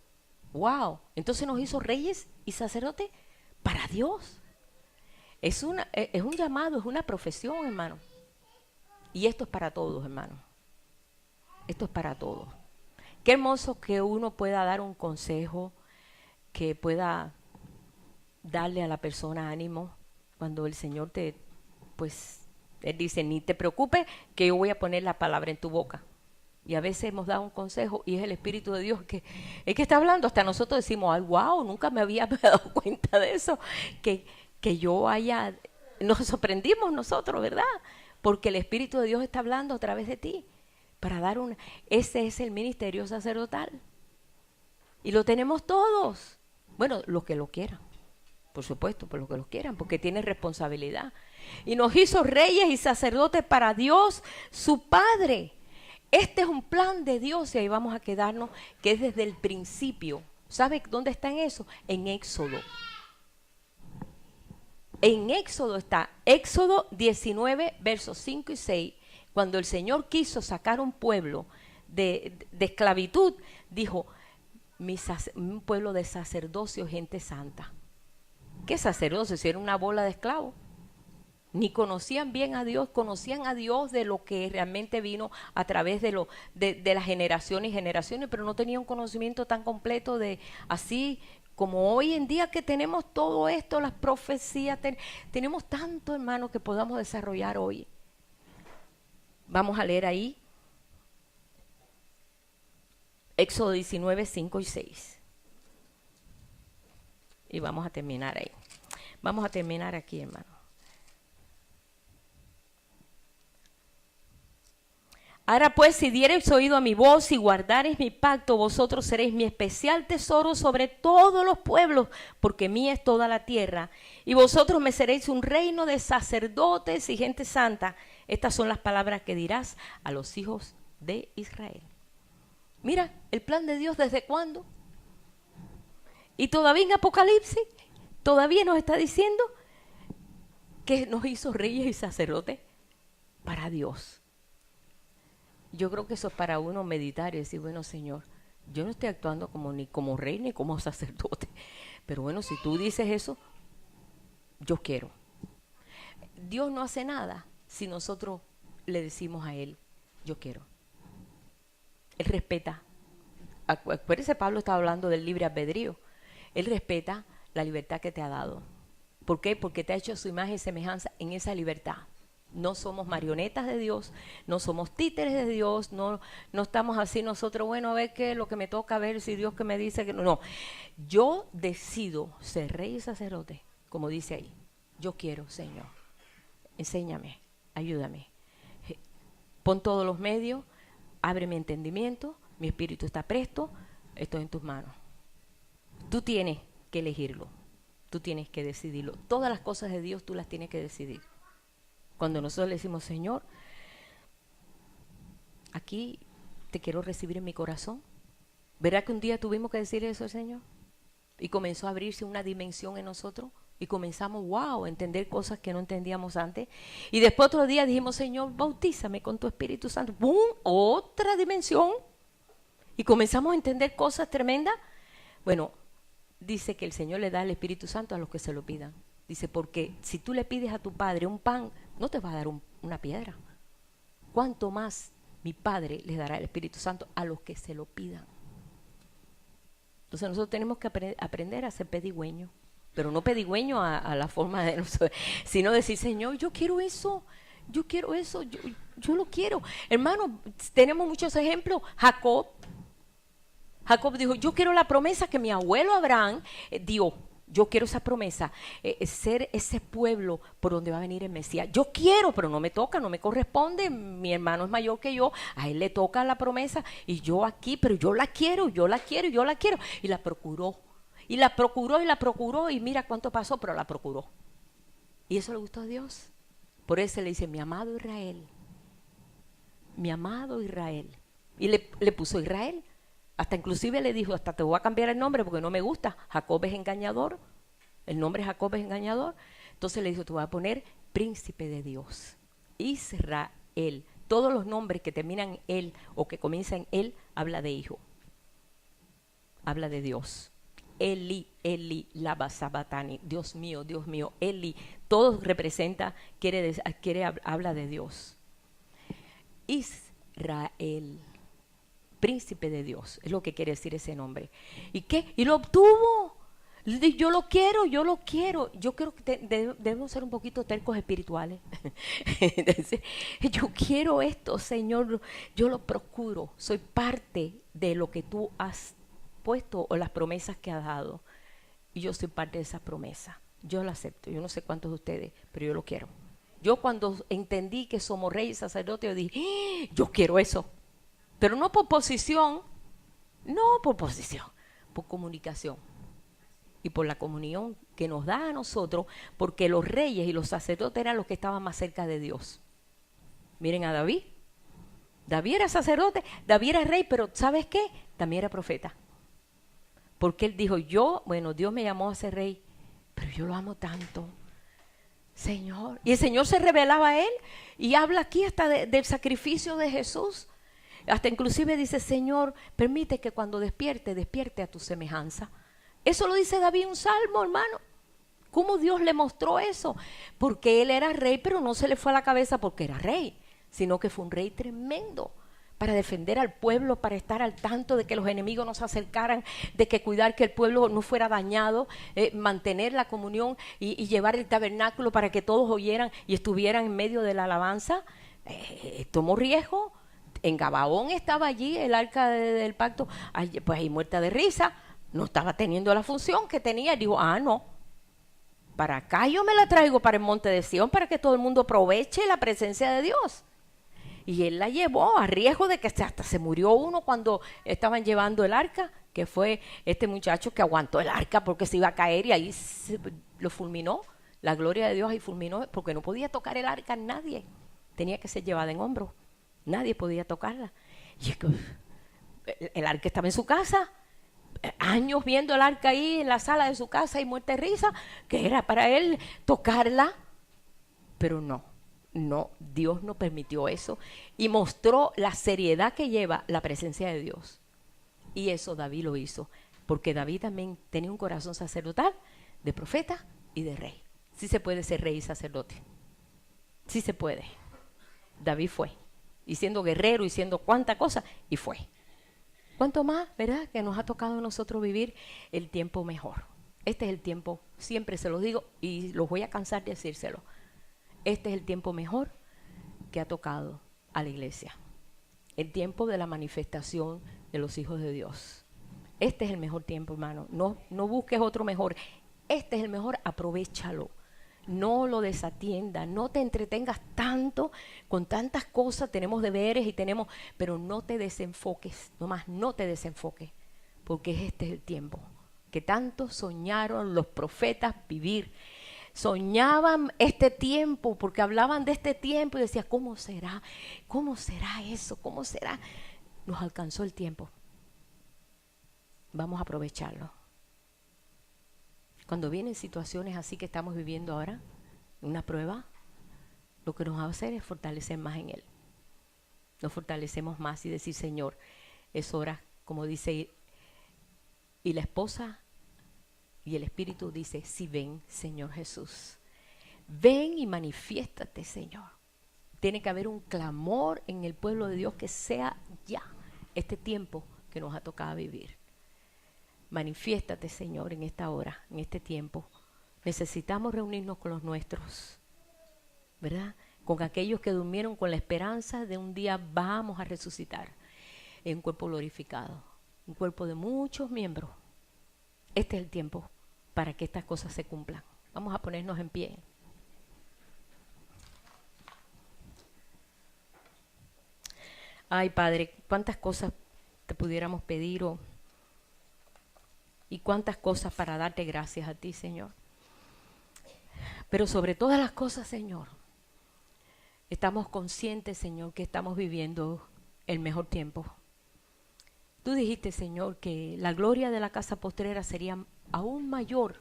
¡Wow! Entonces nos hizo reyes y sacerdotes para Dios. Es un llamado, es una profesión, hermano. Y esto es para todos, hermano. Esto es para todos. Qué hermoso que uno pueda dar un consejo, que pueda darle a la persona ánimo cuando el Señor Él dice, ni te preocupes que yo voy a poner la palabra en tu boca. Y a veces hemos dado un consejo y es el Espíritu de Dios que está hablando. Hasta nosotros decimos, ay, wow, nunca me había dado cuenta de eso. Que nos sorprendimos nosotros, ¿verdad? Porque el Espíritu de Dios está hablando a través de ti. Ese es el ministerio sacerdotal. Y lo tenemos todos. Bueno, los que lo quieran. Por supuesto, por los que los quieran, porque tiene responsabilidad. Y nos hizo reyes y sacerdotes para Dios, su Padre. Este es un plan de Dios y ahí vamos a quedarnos, que es desde el principio. ¿Sabe dónde está en eso? En Éxodo. En Éxodo está, Éxodo 19, versos 5 y 6. Cuando el Señor quiso sacar un pueblo de esclavitud, dijo, un pueblo de sacerdocio, gente santa. ¿Qué sacerdocio? Si era una bola de esclavos. Ni conocían bien a Dios, conocían a Dios de lo que realmente vino a través de las generaciones y generaciones, pero no tenían un conocimiento tan completo de así como hoy en día que tenemos todo esto, las profecías, tenemos tanto, hermano, que podamos desarrollar hoy. Vamos a leer ahí Éxodo 19, 5 y 6. Y vamos a terminar ahí. Vamos a terminar aquí, hermano. Ahora pues, si diereis oído a mi voz y guardareis mi pacto, vosotros seréis mi especial tesoro sobre todos los pueblos, porque mía es toda la tierra. Y vosotros me seréis un reino de sacerdotes y gente santa. Estas son las palabras que dirás a los hijos de Israel. Mira, el plan de Dios desde cuándo. Y todavía en Apocalipsis, todavía nos está diciendo que nos hizo reyes y sacerdotes para Dios. Yo creo que eso es para uno meditar y decir, bueno, Señor, yo no estoy actuando ni como rey ni como sacerdote. Pero bueno, si tú dices eso, yo quiero. Dios no hace nada si nosotros le decimos a Él, yo quiero. Él respeta. Acuérdense, Pablo estaba hablando del libre albedrío. Él respeta la libertad que te ha dado. ¿Por qué? Porque te ha hecho su imagen y semejanza en esa libertad. No somos marionetas de Dios, no somos títeres de Dios, no estamos así nosotros, bueno, a ver qué es lo que me toca, a ver si Dios que me dice que no. No, yo decido ser rey y sacerdote, como dice ahí. Yo quiero, Señor, enséñame, ayúdame. Pon todos los medios, abre mi entendimiento, mi espíritu está presto, estoy en tus manos. Tú tienes que elegirlo, tú tienes que decidirlo. Todas las cosas de Dios tú las tienes que decidir. Cuando nosotros le decimos, Señor, aquí te quiero recibir en mi corazón. ¿Verdad que un día tuvimos que decir eso al Señor? Y comenzó a abrirse una dimensión en nosotros. Y comenzamos, wow, a entender cosas que no entendíamos antes. Y después otro día dijimos, Señor, bautízame con tu Espíritu Santo. ¡Bum! Otra dimensión. Y comenzamos a entender cosas tremendas. Bueno, dice que el Señor le da el Espíritu Santo a los que se lo pidan. Dice, porque si tú le pides a tu Padre un pan, no te va a dar una piedra. ¿Cuánto más mi Padre les dará el Espíritu Santo a los que se lo pidan? Entonces nosotros tenemos que aprender a ser pedigüeños. Pero no pedigüeño a la forma de nosotros, sino decir, Señor, yo quiero eso, yo lo quiero. Hermano, tenemos muchos ejemplos. Jacob dijo, yo quiero la promesa que mi abuelo Abraham dio. Yo quiero esa promesa, ser ese pueblo por donde va a venir el Mesías. Yo quiero, pero no me toca, no me corresponde. Mi hermano es mayor que yo, a él le toca la promesa y yo aquí, pero yo la quiero. Y la procuró. Y la procuró y mira cuánto pasó, pero la procuró. Y eso le gustó a Dios. Por eso le dice, mi amado Israel. Y le puso Israel. Hasta inclusive le dijo, hasta te voy a cambiar el nombre porque no me gusta. Jacob es engañador. El nombre Jacob es engañador. Entonces le dijo, te voy a poner príncipe de Dios. Israel. Todos los nombres que terminan en él o que comienzan en él, habla de hijo. Habla de Dios. Eli, Eli, lama sabatani. Dios mío, Eli. Todo representa, habla de Dios. Israel. Príncipe de Dios, es lo que quiere decir ese nombre. ¿Y qué? Y lo obtuvo. Yo lo quiero. Yo creo que debemos ser un poquito tercos espirituales. Yo quiero esto, Señor, yo lo procuro. Soy parte de lo que tú has puesto o las promesas que has dado. Y yo soy parte de esa promesa. Yo la acepto. Yo no sé cuántos de ustedes, pero yo lo quiero. Yo cuando entendí que somos reyes y sacerdotes, yo dije, yo quiero eso. Pero no por posición, por comunicación. Y por la comunión que nos da a nosotros, porque los reyes y los sacerdotes eran los que estaban más cerca de Dios. Miren a David. David era sacerdote, David era rey, pero ¿sabes qué? También era profeta. Porque él dijo, Dios me llamó a ser rey, pero yo lo amo tanto. Señor. Y el Señor se revelaba a él y habla aquí hasta del sacrificio de Jesús. Hasta inclusive dice, Señor, permite que cuando despierte a tu semejanza. Eso lo dice David en un salmo, hermano. ¿Cómo Dios le mostró eso? Porque él era rey, pero no se le fue a la cabeza porque era rey, sino que fue un rey tremendo para defender al pueblo, para estar al tanto de que los enemigos no se acercaran, de que cuidar que el pueblo no fuera dañado, mantener la comunión y llevar el tabernáculo para que todos oyeran y estuvieran en medio de la alabanza. Tomó riesgo. En Gabaón estaba allí el arca del pacto, pues ahí muerta de risa, no estaba teniendo la función que tenía. Y dijo, no, para acá yo me la traigo para el monte de Sión, para que todo el mundo aproveche la presencia de Dios. Y él la llevó a riesgo de que hasta se murió uno cuando estaban llevando el arca, que fue este muchacho que aguantó el arca porque se iba a caer y ahí lo fulminó. La gloria de Dios ahí fulminó porque no podía tocar el arca nadie. Tenía que ser llevada en hombros. Nadie podía tocarla. Y es que el arca estaba en su casa, años viendo el arca ahí en la sala de su casa y muerta de risa, que era para él tocarla. Pero no, Dios no permitió eso y mostró la seriedad que lleva la presencia de Dios. Y eso David lo hizo, porque David también tenía un corazón sacerdotal, de profeta y de rey. Sí se puede ser rey y sacerdote, sí se puede. David fue, y siendo guerrero y siendo cuánta cosa, y fue. ¿Cuánto más, verdad, que nos ha tocado a nosotros vivir el tiempo mejor? Este es el tiempo, siempre se los digo y los voy a cansar de decírselo. Este es el tiempo mejor que ha tocado a la iglesia. El tiempo de la manifestación de los hijos de Dios. Este es el mejor tiempo, hermano. No busques otro mejor. Este es el mejor, aprovéchalo. No lo desatiendas, no te entretengas tanto con tantas cosas, tenemos deberes y pero no te desenfoques, nomás no te desenfoques, porque este es el tiempo que tanto soñaron los profetas vivir. Soñaban este tiempo porque hablaban de este tiempo y decían, ¿cómo será? ¿Cómo será eso? ¿Cómo será? Nos alcanzó el tiempo. Vamos a aprovecharlo. Cuando vienen situaciones así que estamos viviendo ahora, una prueba, lo que nos va a hacer es fortalecer más en Él. Nos fortalecemos más y decir, Señor, es hora, como dice, y la esposa y el Espíritu dice, sí, ven, Señor Jesús. Ven y manifiéstate, Señor. Tiene que haber un clamor en el pueblo de Dios que sea ya este tiempo que nos ha tocado vivir. Manifiéstate, Señor, en esta hora, en este tiempo. Necesitamos reunirnos con los nuestros, ¿verdad? Con aquellos que durmieron con la esperanza de un día vamos a resucitar en un cuerpo glorificado, un cuerpo de muchos miembros. Este es el tiempo para que estas cosas se cumplan. Vamos a ponernos en pie. Ay, Padre, cuántas cosas te pudiéramos pedir y cuántas cosas para darte gracias a ti, Señor. Pero sobre todas las cosas, Señor, estamos conscientes, Señor, que estamos viviendo el mejor tiempo. Tú dijiste, Señor, que la gloria de la casa postrera sería aún mayor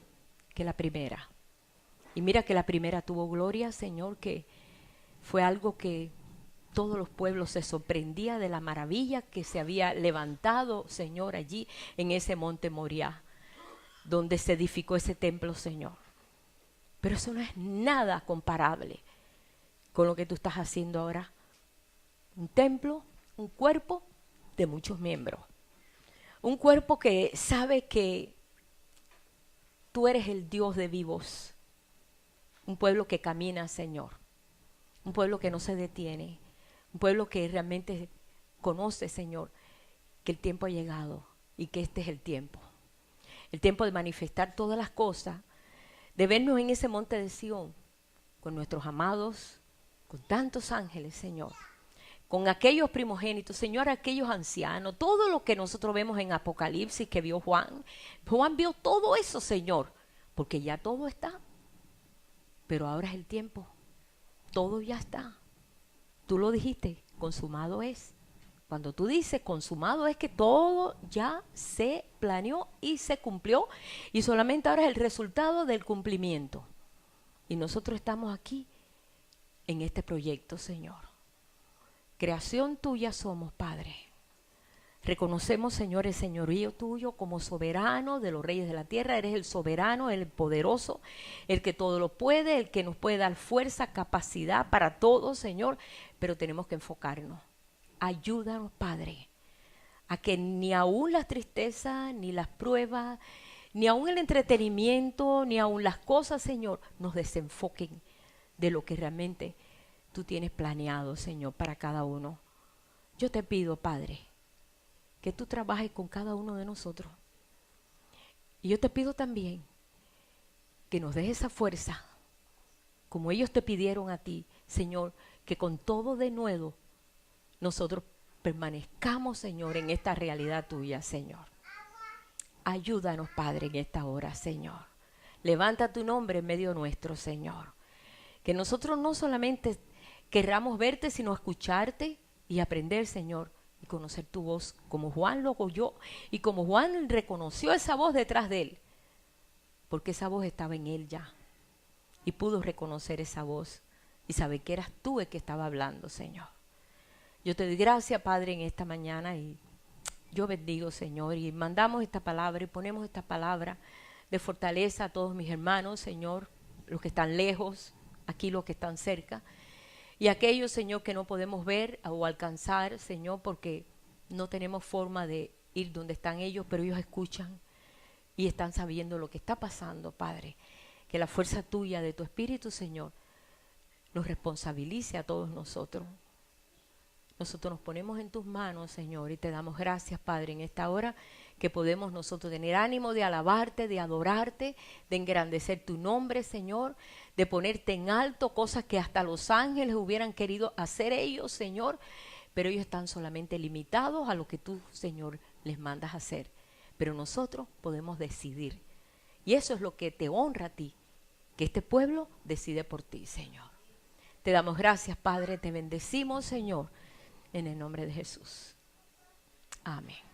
que la primera. Y mira que la primera tuvo gloria, Señor, que fue algo que todos los pueblos se sorprendía de la maravilla que se había levantado, Señor, allí en ese monte Moriah, donde se edificó ese templo, Señor. Pero eso no es nada comparable con lo que tú estás haciendo ahora. Un templo, un cuerpo de muchos miembros. Un cuerpo que sabe que tú eres el Dios de vivos. Un pueblo que camina, Señor. Un pueblo que no se detiene. Un pueblo que realmente conoce, Señor, que el tiempo ha llegado y que este es el tiempo. El tiempo de manifestar todas las cosas, de vernos en ese monte de Sión, con nuestros amados, con tantos ángeles, Señor, con aquellos primogénitos, Señor, aquellos ancianos, todo lo que nosotros vemos en Apocalipsis que vio Juan. Juan vio todo eso, Señor, porque ya todo está. Pero ahora es el tiempo. Todo ya está. Tú lo dijiste, consumado es. Cuando tú dices consumado es que todo ya se planeó y se cumplió y solamente ahora es el resultado del cumplimiento. Y nosotros estamos aquí en este proyecto, Señor. Creación tuya somos, Padre. Reconocemos, Señor, el señorío tuyo como soberano de los reyes de la tierra. Eres el soberano, el poderoso, el que todo lo puede, el que nos puede dar fuerza, capacidad para todo, Señor. Pero tenemos que enfocarnos. Ayúdanos, Padre, a que ni aún la tristeza, ni las pruebas, ni aún el entretenimiento, ni aún las cosas, Señor, nos desenfoquen de lo que realmente tú tienes planeado, Señor, para cada uno. Yo te pido, Padre, que tú trabajes con cada uno de nosotros. Y yo te pido también que nos des esa fuerza, como ellos te pidieron a ti, Señor, que con todo de nuevo nosotros permanezcamos, Señor, en esta realidad tuya, Señor. Ayúdanos, Padre, en esta hora, Señor. Levanta tu nombre en medio nuestro, Señor. Que nosotros no solamente querramos verte, sino escucharte y aprender, Señor, y conocer tu voz, como Juan lo oyó y como Juan reconoció esa voz detrás de él, porque esa voz estaba en él ya, y pudo reconocer esa voz y saber que eras tú el que estaba hablando, Señor. Yo te doy gracias, Padre, en esta mañana, y yo bendigo, Señor, y mandamos esta palabra y ponemos esta palabra de fortaleza a todos mis hermanos, Señor, los que están lejos, aquí los que están cerca, y aquellos, Señor, que no podemos ver o alcanzar, Señor, porque no tenemos forma de ir donde están ellos, pero ellos escuchan y están sabiendo lo que está pasando, Padre. Que la fuerza tuya, de tu Espíritu, Señor, nos responsabilice a todos nosotros. Nosotros nos ponemos en tus manos, Señor, y te damos gracias, Padre, en esta hora que podemos nosotros tener ánimo de alabarte, de adorarte, de engrandecer tu nombre, Señor, de ponerte en alto, cosas que hasta los ángeles hubieran querido hacer ellos, Señor, pero ellos están solamente limitados a lo que tú, Señor, les mandas hacer. Pero nosotros podemos decidir. Y eso es lo que te honra a ti, que este pueblo decide por ti, Señor. Te damos gracias, Padre, te bendecimos, Señor, en el nombre de Jesús. Amén.